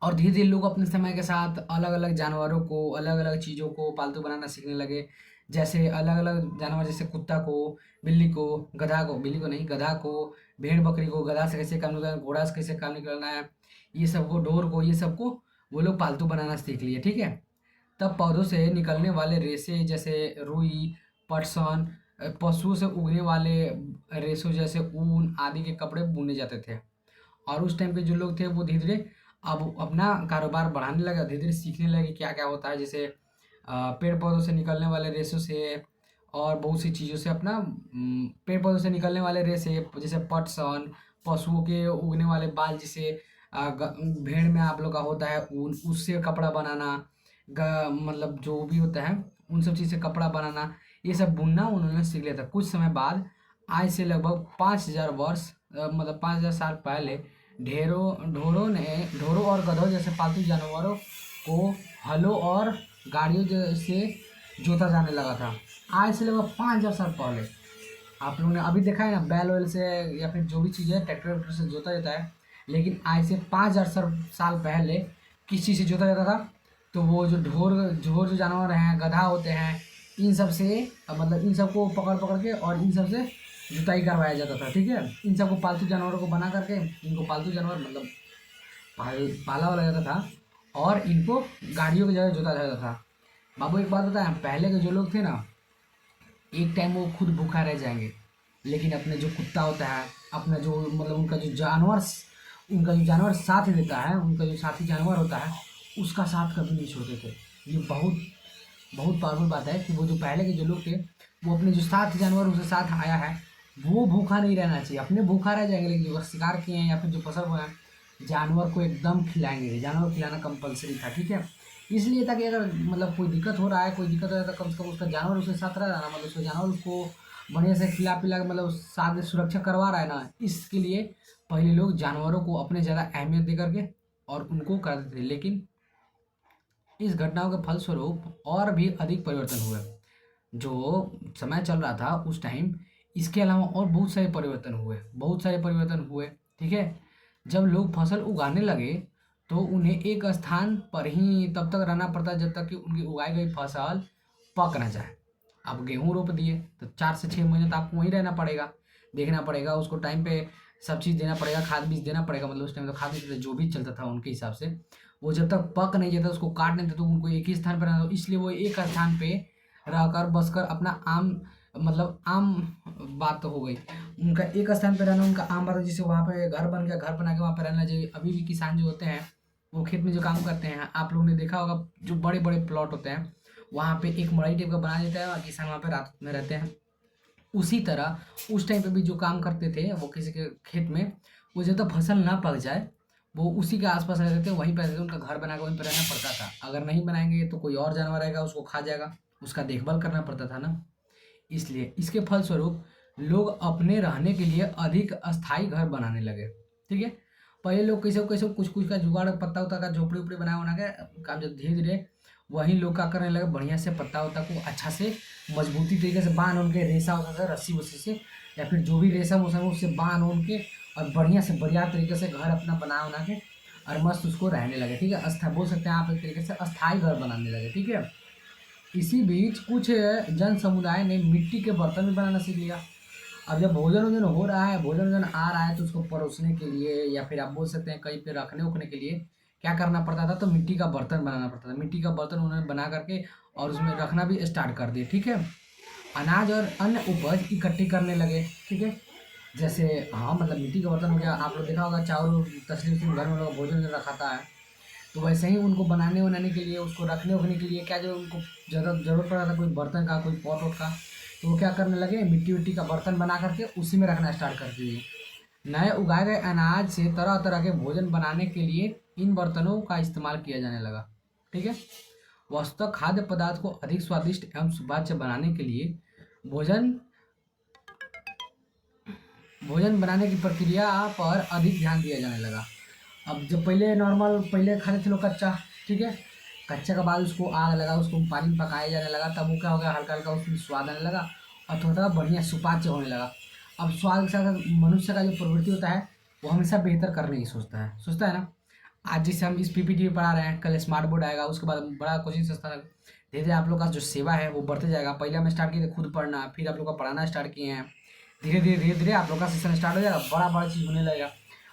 और धीरे धीरे लोग अपने समय के साथ अलग अलग जानवरों को अलग अलग चीज़ों को पालतू बनाना सीखने लगे। जैसे अलग अलग जानवर, जैसे कुत्ता को, बिल्ली को, गधा को, बिल्ली को नहीं गधा को, भेड़ बकरी को, गधा से कैसे काम निकलना है, घोड़ा से कैसे काम निकलना है, ये सब को, ढोर को, ये सब को वो लोग पालतू बनाना सीख लिए, ठीक है। तब पौधों से निकलने वाले रेशे जैसे रुई पटसन पशुओं से उगने वाले रेशों जैसे ऊन आदि के कपड़े बुने जाते थे। और उस टाइम पे जो लोग थे वो धीरे धीरे अब अपना कारोबार बढ़ाने लगे, धीरे धीरे सीखने लगे क्या क्या होता है, जैसे पेड़ पौधों से निकलने वाले रेशों से और बहुत सी चीज़ों से अपना पेड़ पौधों से निकलने वाले रेशे जैसे पटसन, पशुओं के उगने वाले बाल जिसे भेड़ में आप लोग का होता है ऊन, उससे कपड़ा बनाना, मतलब जो भी होता है उन सब चीज़ से कपड़ा बनाना, ये सब बुनना उन्होंने सीख लिया था। कुछ समय बाद आज से लगभग 5,000 वर्ष मतलब 5,000 साल पहले ढोरों और गधों जैसे पालतू जानवरों को हलों और गाड़ियों जैसे जोता जाने लगा था। आज से लगभग 5,000 साल पहले आप लोगों ने अभी देखा है ना, बैल वैल से या फिर जो भी चीज़ है ट्रैक्टर वैक्टर से जोता जाता है, लेकिन आज से 5,000 साल पहले किस चीज़ से जोता जाता था, तो वो जो ढोर ढोर जो जानवर हैं गधा होते हैं इन सब से मतलब इन सब को पकड़ पकड़ के और इन सब से जुताई करवाया जाता था, ठीक है। इन सबको पालतू जानवरों को बना करके इनको पालतू जानवर मतलब पाला वाला जाता था और इनको गाड़ियों की जगह जोता जाता था। बाबू एक बात बताएं, पहले के जो लोग थे ना एक टाइम वो खुद भूखा रह जाएंगे, लेकिन अपने जो कुत्ता होता है अपना जो मतलब उनका जो जानवर साथ देता है, उनका जो साथी जानवर होता है उसका साथ कभी नहीं छोड़ते थे। ये बहुत बहुत पावरफुल बात है कि वो जो पहले के जो लोग थे वो अपने जो साथ जानवर उनके साथ आया है वो भूखा नहीं रहना चाहिए, अपने भूखा रह जाएंगे, लेकिन जो शिकार किए हैं या फिर जो फसल हुआ है जानवर को एकदम खिलाएंगे, जानवर खिलाना कंपलसरी था, ठीक है। इसलिए ताकि अगर मतलब कोई दिक्कत हो रहा है कोई दिक्कत हो रहा है तो कम से कम उसका जानवर उसके साथ रह रहा है ना, मतलब उसका जानवर उसको बढ़िया से खिला पिला के मतलब साथ सुरक्षा करवा रहा है ना, इसके लिए पहले लोग जानवरों को अपने ज़्यादा अहमियत दे करके और उनको करते थे। लेकिन इस घटनाओं के फलस्वरूप और भी अधिक परिवर्तन हुए। जो समय चल रहा था उस टाइम, इसके अलावा और बहुत सारे परिवर्तन हुए, ठीक है। जब लोग फसल उगाने लगे तो उन्हें एक स्थान पर ही तब तक रहना पड़ता जब तक कि उनकी उगाई गई फसल पक ना जाए। अब गेहूँ रोप दिए तो 4 से 6 महीने तो आपको वहीं रहना पड़ेगा, देखना पड़ेगा उसको, टाइम पे सब चीज़ देना पड़ेगा, खाद बीज देना पड़ेगा। मतलब उस टाइम तो खाद बीज जो भी चलता था उनके हिसाब से, वो जब तक पक नहीं जाता उसको काट नहीं देते, तो उनको एक ही स्थान पर रहना था। इसलिए वो एक स्थान पे रहकर बसकर अपना आम, मतलब आम बात तो हो गई, उनका एक स्थान पे रहना उनका आम बात है। जैसे वहाँ पे घर बन गया, घर बना के वहाँ पे रहना चाहिए। अभी भी किसान जो होते हैं वो खेत में जो काम करते हैं, आप लोगों ने देखा होगा, जो बड़े बड़े प्लॉट होते हैं वहाँ पे एक मड़ाई टाइप का बना देता है और किसान वहाँ पे रात में रहते हैं। उसी तरह उस टाइम पे भी जो काम करते थे वो किसी के खेत में, वो जब तक फसल ना पक जाए वो उसी के आसपास रहते थे, वहीं पर रहते थे, उनका घर बना के वहीं पर रहना पड़ता था। अगर नहीं बनाएंगे तो कोई और जानवर आएगा उसको खा जाएगा, उसका देखभाल करना पड़ता था ना। इसलिए इसके फलस्वरूप लोग अपने रहने के लिए अधिक अस्थायी घर बनाने लगे, ठीक है। पहले लोग कैसे कैसे कुछ कुछ का जुगाड़, पत्ता उत्ता का झोपड़ी उपड़ी बना के काम, जब धीरे धीरे वही लोग क्या करने लगे, बढ़िया से पत्ता उत्ता को अच्छा से मजबूती तरीके से बांध उनके, रेसा वसा से, रस्सी वस्सी से, या फिर जो भी रेशम वसम है उससे बांध उन के, और बढ़िया से बढ़िया तरीके से घर अपना बना के और मस्त उसको रहने लगे, ठीक है। बोल सकते हैं आप एक तरीके से अस्थायी घर बनाने लगे, ठीक है। इसी बीच कुछ जन समुदाय ने मिट्टी के बर्तन भी बनाना सीख लिया। अब जब भोजन वोजन हो रहा है, भोजन वोजन आ रहा है, तो उसको परोसने के लिए या फिर आप बोल सकते हैं कहीं पे रखने उखने के लिए क्या करना पड़ता था, तो मिट्टी का बर्तन बनाना पड़ता था। मिट्टी का बर्तन उन्होंने बना करके और उसमें रखना भी स्टार्ट कर दिए, ठीक है। अनाज और अन्य उपज इकट्ठी करने लगे, ठीक है। जैसे हाँ, मतलब मिट्टी का बर्तन हो गया, आप लोग देखा होगा चावल तसली घर में लोग भोजन रखाता है, तो वैसे ही उनको बनाने बनाने के लिए, उसको रखने उखने के लिए क्या, जो उनको ज़रूरत पड़ा था कोई बर्तन का, कोई पॉट वॉट का, तो वो क्या करने लगे, मिट्टी विट्टी का बर्तन बना करके उसी में रखना स्टार्ट कर दिए। नए उगाए गए अनाज से तरह तरह के भोजन बनाने के लिए इन बर्तनों का इस्तेमाल किया जाने लगा, ठीक है। वस्तुतः खाद्य पदार्थ को अधिक स्वादिष्ट एवं सुपाच्य बनाने के लिए भोजन भोजन बनाने की प्रक्रिया पर अधिक ध्यान दिया जाने लगा। अब जब पहले नॉर्मल पहले खाते थे लोग कच्चा, ठीक है, कच्चे के बाद उसको आग लगा, उसको पानी में पकाया जाने लगा, तब वो क्या हो गया, हल्का हल्का उसमें स्वाद आने लगा और थोड़ा थोड़ा बढ़िया सुपाच्य होने लगा। अब स्वाद के साथ मनुष्य का जो प्रवृत्ति होता है वो हमेशा बेहतर करने की सोचता है ना। आज जैसे हम इस पीपीटी में पढ़ा रहे हैं, कल स्मार्ट बोर्ड आएगा, उसके बाद बड़ा कोचिंग संस्थान, धीरे धीरे आप लोग का जो सेवा है वो बढ़ते जाएगा। पहले हम स्टार्ट किए थे खुद पढ़ना, फिर आप लोग का पढ़ाना स्टार्ट किए हैं, धीरे धीरे आप लोग का सेशन स्टार्ट हो जाएगा, बड़ा बड़ा चीज़ होने लगेगा।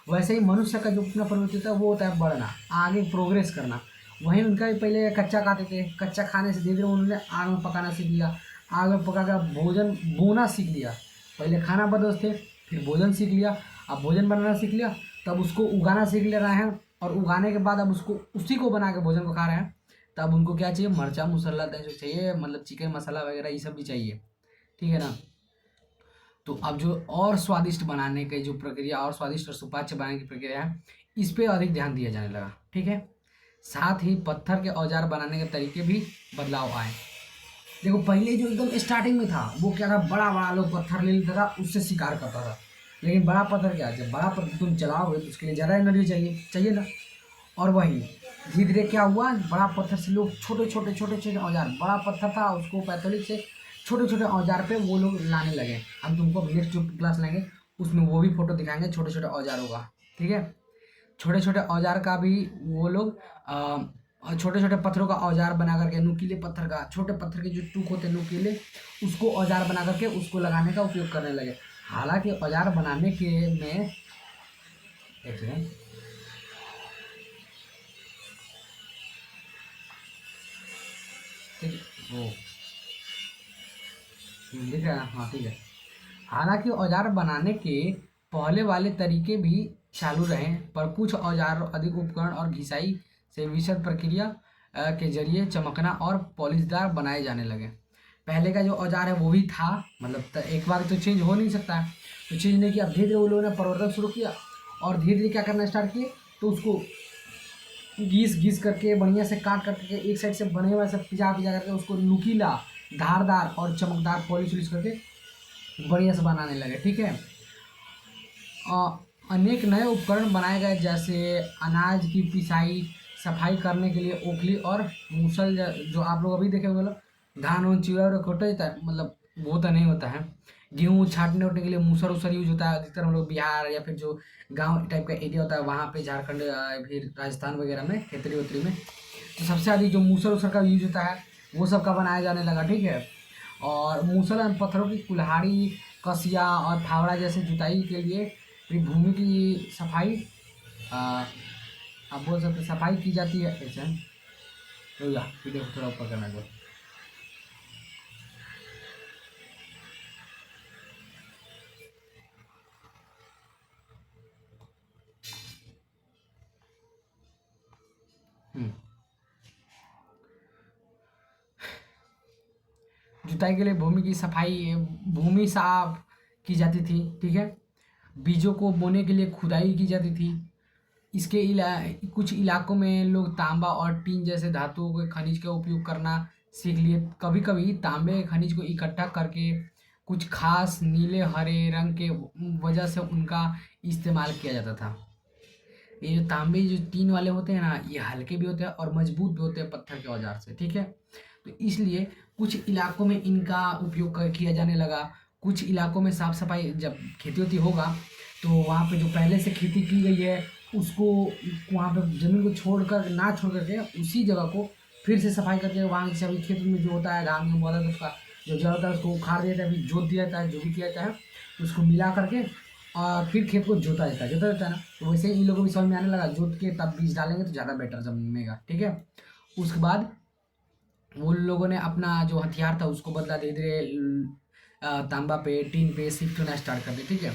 वैसे ही मनुष्य का जो अपना प्रवृत्ति होता है वो होता है बढ़ना, आगे प्रोग्रेस करना। वहीं उनका भी पहले कच्चा खाते थे, कच्चा खाने से धीरे धीरे उन्होंने आग में पकाना सीख लिया, आग में पका कर भोजन बोना सीख लिया। पहले खाना बदोश थे, फिर भोजन सीख लिया, अब भोजन बनाना सीख लिया, तब उसको उगाना सीख ले रहे हैं, और उगाने के बाद अब उसको उसी को बना के भोजन को खा रहे हैं। तब उनको क्या चाहिए, मरचा मसाला चाहिए, मतलब चिकन मसाला वगैरह ये सब भी चाहिए, ठीक है ना। तो अब जो और स्वादिष्ट बनाने की जो प्रक्रिया, और स्वादिष्ट और सुपाच्य बनाने की प्रक्रिया है, इस पे अधिक ध्यान दिया जाने लगा, ठीक है। साथ ही पत्थर के औजार बनाने के तरीके भी बदलाव आए। देखो पहले जो एकदम स्टार्टिंग में था वो क्या था, बड़ा बड़ा लोग पत्थर ले लेता था, उससे शिकार करता था। लेकिन बड़ा पत्थर क्या, जब बड़ा पत्थर तुम चलाओगे तो उसके लिए ज़्यादा एनर्जी चाहिए ना। और वही धीरे धीरे क्या हुआ, बड़ा पत्थर से लोग छोटे छोटे छोटे छोटे औजार, बड़ा पत्थर था उसको पैंतालीस से छोटे छोटे औजार पे वो लोग लाने लगे। हम तुमको नेक्स्ट जो क्लास लेंगे उसमें वो भी फोटो दिखाएंगे छोटे छोटे औजारों का, ठीक है। छोटे छोटे औजार का भी वो लोग छोटे छोटे पत्थरों का औजार बना करके, नुकीले पत्थर का, छोटे पत्थर के जो टूक होते हैं नुकीले, उसको औजार बना करके उसको लगाने का उपयोग करने लगे। हालांकि औजार बनाने के में एक सेकंड, ठीक वो लिख रहा है, हाँ ठीक है। हालांकि औजार बनाने के पहले वाले तरीके भी चालू रहे, पर कुछ औजार अधिक उपकरण और घिसाई से विशद प्रक्रिया के जरिए चमकना और पॉलिशदार बनाए जाने लगे। पहले का जो औजार है वो भी था, मतलब एक बार तो चेंज हो नहीं सकता है, तो चेंज नहीं किया। धीरे धीरे वो लोगों ने परिवर्तन शुरू किया और धीरे धीरे क्या करना स्टार्ट किए, तो उसको घीस घीस करके बढ़िया से काट करके एक साइड से बने हुए सब पिजा पिजा करके उसको नुकीला, धारदार और चमकदार पॉलिश वॉलिश करके बढ़िया से बनाने लगे, ठीक है। अनेक नए उपकरण बनाए गए, जैसे अनाज की पिसाई, सफाई करने के लिए ओखली और मूसल जो आप लोग अभी देखे होंगे, धान उन चिड़ा उड़ा कोटा जाता है, मतलब वो तो नहीं होता है। गेहूँ छाटने उठने के लिए मूसर उसर यूज होता है, अधिकतर हम लोग बिहार या फिर जो गांव टाइप का एरिया होता है वहाँ पे, झारखंड फिर राजस्थान वगैरह में खेतरी वेतरी में, तो सबसे अधिक जो मूसल उसर का यूज होता है वो सब का बनाया जाने लगा, ठीक है। और मूसल और पत्थरों की कुल्हाड़ी, कसिया और फावड़ा जैसे जुताई के लिए फिर भूमि की सफाई, अ, आप बोल सकते सफाई की जाती है ऐसे। तो या वीडियो को थोड़ा ऊपर करना दो। हम्म। जुताई के लिए भूमि की सफाई, भूमि साफ की जाती थी, ठीक है। बीजों को बोने के लिए खुदाई की जाती थी। इसके कुछ इलाकों में लोग तांबा और टीन जैसे धातुओं के खनिज का उपयोग करना सीख लिए। कभी कभी तांबे के खनिज को इकट्ठा करके कुछ खास नीले हरे रंग के वजह से उनका इस्तेमाल किया जाता था। ये जो तांबे जो टीन वाले होते हैं ना, ये हल्के भी होते हैं और मजबूत भी होते हैं पत्थर के औजार से, ठीक है। तो इसलिए कुछ इलाकों में इनका उपयोग किया जाने लगा। कुछ इलाकों में साफ सफाई जब खेती होती होगा तो वहाँ पे जो पहले से खेती की गई है उसको, वहाँ पे ज़मीन को छोड़कर ना छोड़ करके उसी जगह को फिर से सफाई करके वहाँ जैसे अभी खेत में जो होता है धान गेहूँ बोला तो उसका जो जड़ होता है उसको उखाड़ दिया जाता है, फिर जोत दिया जाता है, जो भी किया जाता है उसको मिला करके और फिर खेत को जोता जाता है ना। तो वैसे ही इन लोगों को भी समझ में आने लगा, जोत के तब बीज डालेंगे तो ज़्यादा बेटर जमेगा, ठीक है। उसके बाद वो लोगों ने अपना जो हथियार था उसको बदला, धीरे धीरे तांबा पे टीन पे शिफ्ट होना स्टार्ट कर दिया, ठीक है।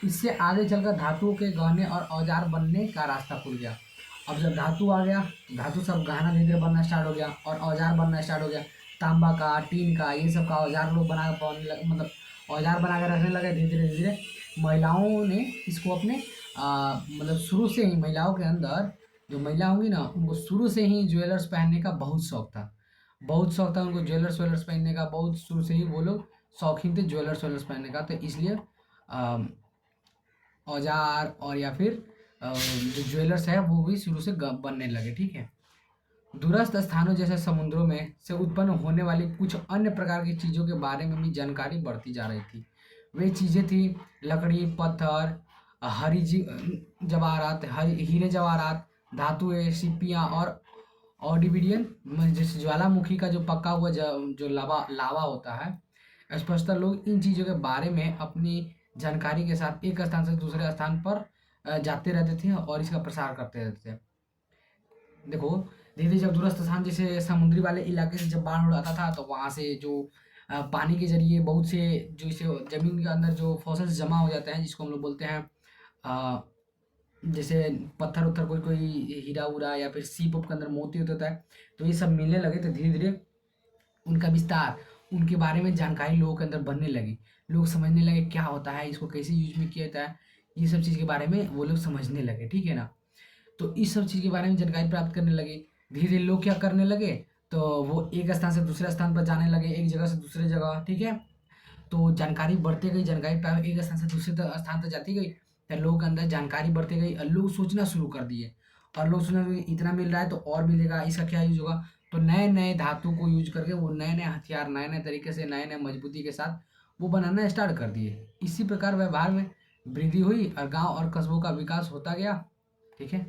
इससे आगे चलकर धातुओं के गहने और औजार बनने का रास्ता खुल गया। अब जब धातु आ गया तो धातु सब गहना धीरे धीरे बनना स्टार्ट हो गया और औजार बनना स्टार्ट हो गया। तांबा का, टीन का, ये सब का औजार लोग बना मतलब औजार बना के रखने लगे धीरे धीरे धीरे। महिलाओं ने इसको अपने मतलब शुरू से ही महिलाओं के अंदर जो महिला होंगी ना उनको शुरू से ही ज्वेलर्स पहनने का बहुत शौक था। बहुत शौक था उनको ज्वेलर्स वेलर्स पहनने का, बहुत शुरू से ही वो लोग शौकीन थे ज्वेलर्स वेलर्स पहनने का। तो इसलिए औजार और या फिर जो ज्वेलर्स है वो भी शुरू से बनने लगे, ठीक है। दूरस्थ स्थानों जैसे समुद्रों में से उत्पन्न होने वाली कुछ अन्य प्रकार की चीज़ों के बारे में भी जानकारी बढ़ती जा रही थी। वे चीज़ें थी लकड़ी, पत्थर, जवाहरात, हीरे जवाहरात, धातुएं, सिप्पियाँ और ऑडिविडियन जैसे ज्वालामुखी का जो पका हुआ जो लावा लावा होता है। स्पष्टतः लोग इन चीज़ों के बारे में अपनी जानकारी के साथ एक स्थान से दूसरे स्थान पर जाते रहते थे और इसका प्रसार करते रहते थे। देखो धीरे धीरे जब दूरस्थ स्थान जैसे समुद्री वाले इलाके से जब बाढ़ उड़ाता था तो वहाँ से जो पानी के जरिए बहुत से जो इसे जमीन के अंदर जो फॉसल्स जमा हो जाते हैं जिसको हम लोग बोलते हैं अ, जैसे पत्थर उत्थर, कोई कोई हीरा उरा या फिर सीप उप के अंदर मोती होता है, तो ये सब मिलने लगे। तो धीरे धीरे उनका विस्तार, उनके बारे में जानकारी लोगों के अंदर बनने लगी। लोग समझने लगे क्या होता है, इसको कैसे यूज में किया जाता है, ये सब चीज़ के बारे में वो लोग समझने लगे, ठीक है ना। तो इस सब चीज़ के बारे में जानकारी प्राप्त करने लगे। धीरे धीरे लोग क्या करने लगे, तो वो एक स्थान से दूसरे स्थान पर जाने लगे, एक जगह से दूसरे जगह, ठीक है। तो जानकारी बढ़ती गई, जानकारी प्राप्त एक स्थान से दूसरे स्थान तक जाती गई। तो लोगों के अंदर जानकारी बढ़ती गई और लोग सोचना शुरू कर दिए। और लोग सोचना कि इतना मिल रहा है तो और मिलेगा, इसका क्या यूज होगा। तो नए नए धातु को यूज करके वो नए नए हथियार नए नए तरीके से नए नए मजबूती के साथ वो बनाना स्टार्ट कर दिए। इसी प्रकार व्यवहार में वृद्धि हुई और गांव और कस्बों का विकास होता गया, ठीक है।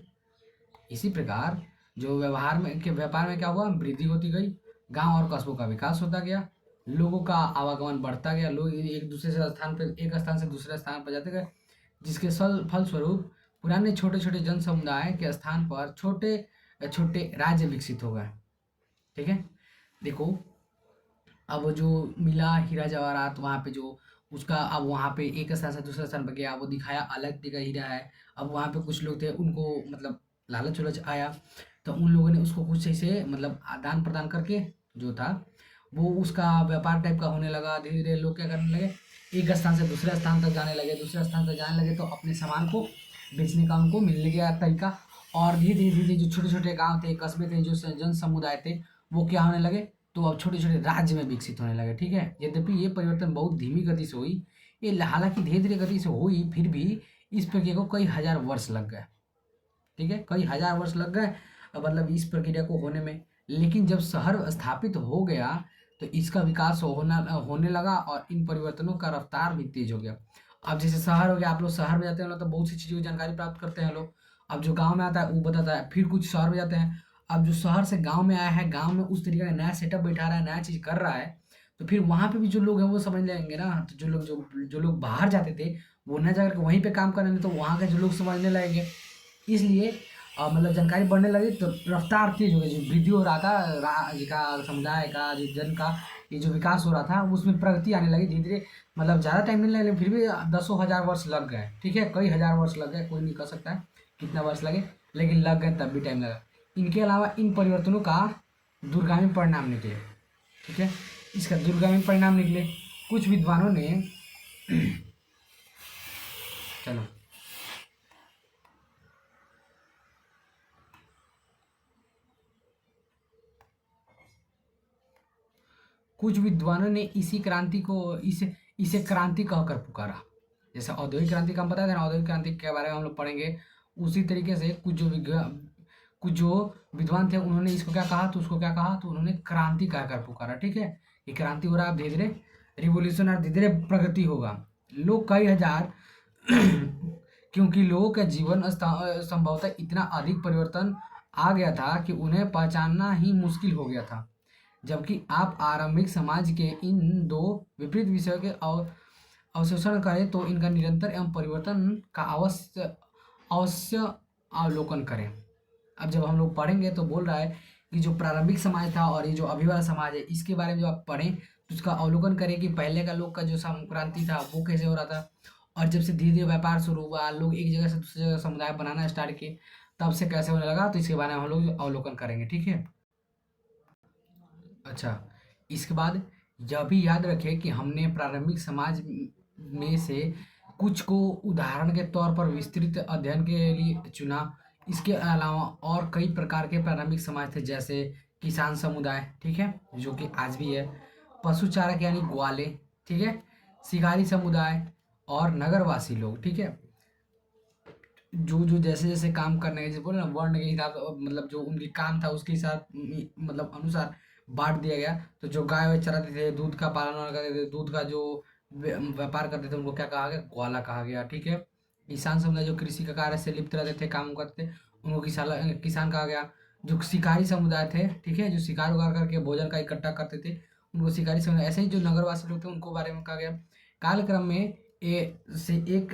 इसी प्रकार जो व्यवहार में के व्यापार में क्या हुआ, वृद्धि होती गई, गांव और कस्बों का विकास होता गया, लोगों का आवागमन बढ़ता गया, लोग एक दूसरे से स्थान पर एक स्थान से दूसरे स्थान पर जाते गए, जिसके फलस्वरूप पुराने छोटे छोटे जन समुदाय के स्थान पर छोटे छोटे राज्य विकसित हो गए, ठीक है। देखो अब जो मिला हीरा जवाहरात वहाँ पे जो उसका, अब वहाँ पे एक स्थान से दूसरे स्थान पर गया, वो दिखाया अलग दिखा हीरा है। अब वहाँ पे कुछ लोग थे उनको मतलब लालच उलच आया, तो उन लोगों ने उसको कुछ ऐसे मतलब आदान प्रदान करके जो था वो उसका व्यापार टाइप का होने लगा। धीरे धीरे लोग क्या करने लगे, एक स्थान से दूसरे स्थान तक जाने लगे, दूसरे स्थान तक जाने लगे तो अपने सामान को बेचने का उनको मिलने गया तरीका। और धीरे धीरे धीरे जो छोटे छोटे गाँव थे, कस्बे थे, जो जन समुदाय थे वो क्या होने लगे, तो अब छोटे छोटे राज्य में विकसित होने लगे, ठीक है। यद्यपि ये परिवर्तन बहुत धीमी गति से हुई, ये हालांकि धीरे धीरे गति से हुई, फिर भी इस प्रक्रिया को कई हजार वर्ष लग गए, ठीक है, कई हजार वर्ष लग गए मतलब इस प्रक्रिया को होने में। लेकिन जब शहर स्थापित हो गया तो इसका विकास होने लगा और इन परिवर्तनों का रफ्तार भी तेज हो गया। अब जैसे शहर हो गया, आप लोग शहर में जाते हैं ना तो बहुत सी चीज़ों की जानकारी प्राप्त करते हैं लोग। अब जो गांव में आता है वो बताता है, फिर कुछ शहर में जाते हैं। अब जो शहर से गांव में आया है, गांव में उस तरीके का नया सेटअप बैठा रहा है, नया चीज़ कर रहा है, तो फिर वहाँ पे भी जो लोग हैं वो समझ लेंगे ना। तो जो लोग बाहर जाते थे वो नया जाकर के वहीं पे काम करने लगे, तो वहाँ के जो लोग समझने लगेंगे। इसलिए मतलब जानकारी बढ़ने लगी तो रफ्तार तेज हो गई। जो वृद्धि हो रहा था राज्य का, समुदाय का, जो जन का ये जो विकास हो रहा था उसमें प्रगति आने लगी धीरे धीरे। मतलब ज़्यादा टाइम नहीं लगा लेकिन फिर भी दसों हजार वर्ष लग गए। ठीक है, कई हजार वर्ष लग गए, कोई नहीं कह सकता है कितना वर्ष लगे, लेकिन लग गए, तब भी टाइम लगा। इनके अलावा इन परिवर्तनों का दूरगामी परिणाम निकले। ठीक है, इसका दूरगामी परिणाम निकले। कुछ विद्वानों ने चलो कुछ विद्वानों ने इसी क्रांति को इसे क्रांति कहकर पुकारा। जैसे औद्योगिक क्रांति का हम बताया था ना, औद्योगिक क्रांति के बारे में हम लोग पढ़ेंगे। उसी तरीके से कुछ जो विद्वान थे उन्होंने इसको क्या कहा, तो उसको क्या कहा, तो उन्होंने क्रांति कहकर पुकारा। ठीक है, ये क्रांति हो रहा है, धीरे धीरे रिवोल्यूशन और धीरे धीरे प्रगति होगा। लोग कई हजार क्योंकि लोगों का जीवन संभवतः इतना अधिक परिवर्तन आ गया था कि उन्हें पहचानना ही मुश्किल हो गया था। जबकि आप आरंभिक समाज के इन दो विपरीत विषयों के अवशोषण करें तो इनका निरंतर एवं परिवर्तन का अवश्य अवश्य अवलोकन करें। अब जब हम लोग पढ़ेंगे तो बोल रहा है कि जो प्रारंभिक समाज था और ये जो अभी वाला समाज है, इसके बारे में जो आप पढ़ें तो उसका अवलोकन करें कि पहले का लोग का जो संक्रांति था वो कैसे हो रहा था, और जब से धीरे धीरे व्यापार शुरू हुआ, लोग एक जगह से दूसरी जगह समुदाय बनाना स्टार्ट किए, तब से कैसे होने लगा, तो इसके बारे में हम लोग अवलोकन करेंगे। ठीक है, अच्छा, इसके बाद यह भी याद रखें कि हमने प्रारंभिक समाज में से कुछ को उदाहरण के तौर पर विस्तृत अध्ययन के लिए चुना। इसके अलावा और कई प्रकार के प्रारंभिक समाज थे, जैसे किसान समुदाय, ठीक है, जो कि आज भी है, पशु चारक यानी ग्वाले, ठीक है, शिकारी समुदाय और नगरवासी लोग। ठीक है, जो जो जैसे जैसे काम करने के, जैसे बोले ना वर्ण के हिसाब मतलब जो उनके काम था उसके हिसाब मतलब अनुसार बांट दिया गया। तो जो गाय वाय चराते थे, दूध का पालन वालन करते थे, दूध का जो व्यापार करते थे, उनको क्या कहा गया, ग्वाला कहा गया। ठीक है, किसान समुदाय जो कृषि का कार्य से लिप्त रहते थे, काम करते थे, उनको किसान कहा गया। जो शिकारी समुदाय थे, ठीक है, जो शिकार उगार करके भोजन का इकट्ठा करते थे, उनको शिकारी समुदाय। ऐसे ही जो नगरवासी लोग थे उनको बारे में कहा गया। कालक्रम में से एक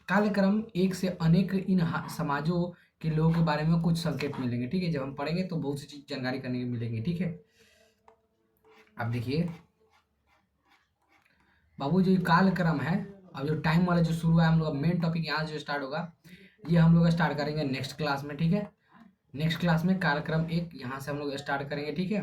कालक्रम एक से अनेक इन समाजों के लोगों के बारे में कुछ संकेत मिलेंगे। ठीक है, जब हम पढ़ेंगे तो बहुत सी चीज जानकारी करने को मिलेंगी। ठीक है, अब देखिए बाबू, जो कालक्रम है, अब जो टाइम वाला जो शुरू है, हम लोग का मेन टॉपिक यहाँ से जो स्टार्ट होगा, ये हम लोग स्टार्ट करेंगे नेक्स्ट क्लास में। ठीक है, नेक्स्ट क्लास में कालक्रम एक यहाँ से हम लोग स्टार्ट करेंगे। ठीक है,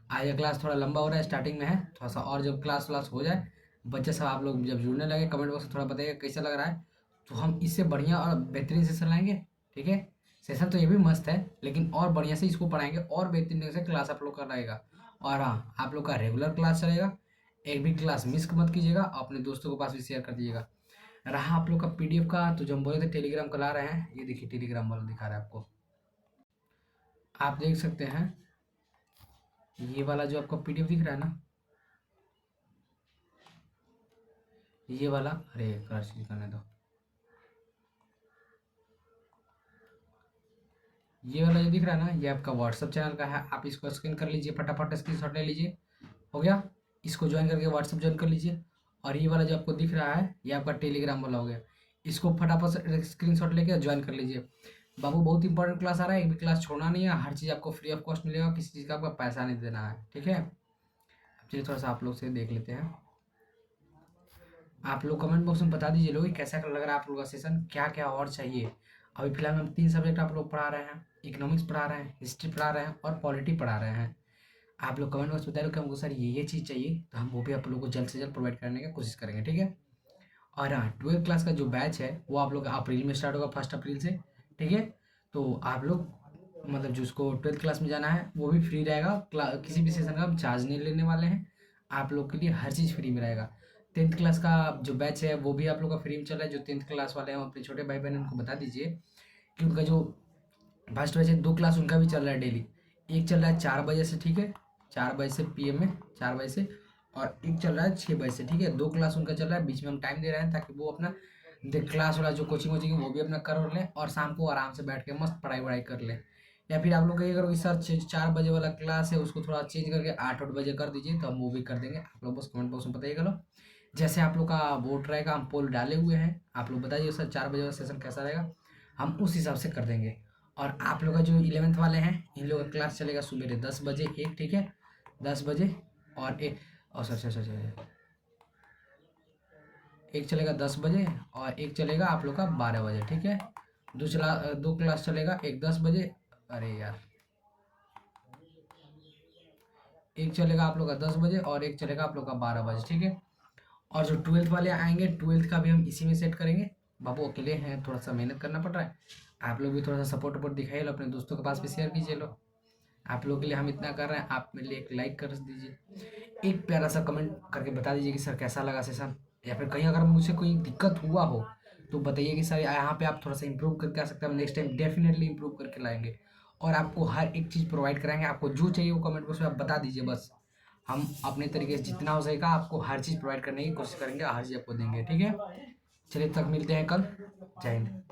आज का क्लास थोड़ा लंबा हो रहा है, स्टार्टिंग में है थोड़ा सा, और जब क्लास व्लास हो जाए, बच्चे सब आप लोग जब जुड़ने लगे, कमेंट बॉक्स में थोड़ा बताइएगा कैसा लग रहा है, तो हम इससे बढ़िया और बेहतरीन सेशन लाएंगे। ठीक है, सेशन तो ये भी मस्त है, लेकिन और बढ़िया से इसको पढ़ाएंगे और बेहतरीन से क्लास आप लोग का रहेगा। और हाँ, आप लोग का रेगुलर क्लास चलेगा, एक भी क्लास मिस मत कीजिएगा, अपने दोस्तों के पास भी शेयर कर दीजिएगा। रहा आप लोग का पीडीएफ का, तो जो हम बोले थे टेलीग्राम का ला रहे हैं, ये देखिए टेलीग्राम वाला दिखा रहा है आपको, आप देख सकते हैं। ये वाला जो आपको पीडीएफ दिख रहा है ना, ये वाला, अरे कर चीज करने दो, ये वाला जो दिख रहा है ना, ये आपका व्हाट्सअप चैनल का है। आप इसको स्कैन कर लीजिए, फटाफट स्क्रीनशॉट ले लीजिए, हो गया। इसको ज्वाइन करके व्हाट्सअप ज्वाइन कर लीजिए। और ये वाला जो आपको दिख रहा है, ये आपका टेलीग्राम वाला हो गया, इसको फटाफट से स्क्रीनशॉट लेके ज्वाइन कर लीजिए। बाबू, बहुत इंपॉर्टेंट क्लास आ रहा है, एक भी क्लास छोड़ना नहीं है, हर चीज़ आपको फ्री ऑफ कॉस्ट मिलेगा, किसी चीज़ का आपका पैसा नहीं देना है। ठीक है, अब चलिए थोड़ा सा आप लोग से देख लेते हैं। आप लोग कमेंट बॉक्स में बता दीजिए लोग कि कैसा लग रहा है आप लोग का सेशन, क्या क्या और चाहिए। अभी फिलहाल हम 3 सब्जेक्ट आप लोग पढ़ा रहे हैं, इकोनॉमिक्स पढ़ा रहे हैं, हिस्ट्री पढ़ा रहे हैं और पॉलिटी पढ़ा रहे हैं। आप लोग कमेंट बॉक्स में बताइए कि हमको सर ये चीज़ चाहिए, तो हम वो भी आप लोग को जल्द से जल्द प्रोवाइड करने की कोशिश करेंगे। ठीक है, और हाँ, 12th क्लास का जो बैच है वो आप लोग अप्रैल में स्टार्ट होगा, 1 अप्रैल से। ठीक है, तो आप लोग मतलब जिसको 12th क्लास में जाना है वो भी फ्री रहेगा, किसी भी सेशन का हम चार्ज नहीं लेने वाले हैं, आप लोग के लिए हर चीज़ फ्री में रहेगा। 10th क्लास का जो बैच है वो भी आप लोग का फ्री में चल रहा है। जो 10th क्लास वाले हैं, अपने छोटे भाई बहन उनको बता दीजिए कि उनका जो फर्स्ट बजे 2 क्लास उनका भी चल रहा है डेली। एक चल रहा है 4 बजे से, ठीक है, 4 बजे से पीएम में, 4 बजे से, और एक चल रहा है 6 बजे से, ठीक है। 2 क्लास उनका चल रहा है, बीच में हम टाइम दे रहे हैं ताकि वो अपना देख क्लास वाला जो कोचिंग वोचिंग है वो भी अपना कर और लें, और शाम को आराम से बैठ के मस्त पढ़ाई वढ़ाई कर लें। या फिर आप लोग ये करो कि सर 4 बजे वाला क्लास है उसको थोड़ा चेंज करके 8 बजे कर दीजिए, तो हम वो भी कर देंगे। आप लोग बस कमेंट बॉक्स में बताइए करो। जैसे आप लोग का वोट रहेगा, हम पोल डाले हुए हैं, आप लोग बताइए सर 4 बजे वाला सेशन कैसा रहेगा, हम उस हिसाब से कर देंगे। और आप लोग का जो 11th वाले हैं, इन लोगों का क्लास चलेगा सुबह 10 बजे एक, ठीक है, 10 बजे, और एक, और सर एक चलेगा 10 बजे, और एक चलेगा आप लोग का 12 बजे, ठीक है। दूसरा 2 क्लास चलेगा, एक 10 बजे, अरे यार, एक चलेगा आप लोग का 10 बजे और एक चलेगा आप लोग का 12 बजे, ठीक है। और जो 12th वाले आएंगे, 12th का भी हम इसी में सेट करेंगे। बाबू अकेले हैं, थोड़ा सा मेहनत करना पड़ रहा है, आप लोग भी थोड़ा सा सपोर्ट वपोर्ट दिखाइए लो, अपने दोस्तों के पास भी शेयर कीजिए लो। आप लोगों के लिए हम इतना कर रहे हैं, आप मेरे लिए एक लाइक कर दीजिए, एक प्यारा सा कमेंट करके बता दीजिए कि सर कैसा लगा सेशन, या फिर कहीं अगर मुझसे कोई दिक्कत हुआ हो तो बताइए कि सर यहाँ पे आप थोड़ा सा इंप्रूव करके आ सकते हैं, हम नेक्स्ट टाइम डेफिनेटली इंप्रूव करके लाएंगे, और आपको हर एक चीज़ प्रोवाइड कराएंगे। आपको जो चाहिए वो कमेंट बॉक्स में आप बता दीजिए, बस हम अपने तरीके से जितना हो सकेगा आपको हर चीज़ प्रोवाइड करने की कोशिश करेंगे, हर चीज़ आपको देंगे, ठीक है। चलिए तक मिलते हैं कल, जय हिंद।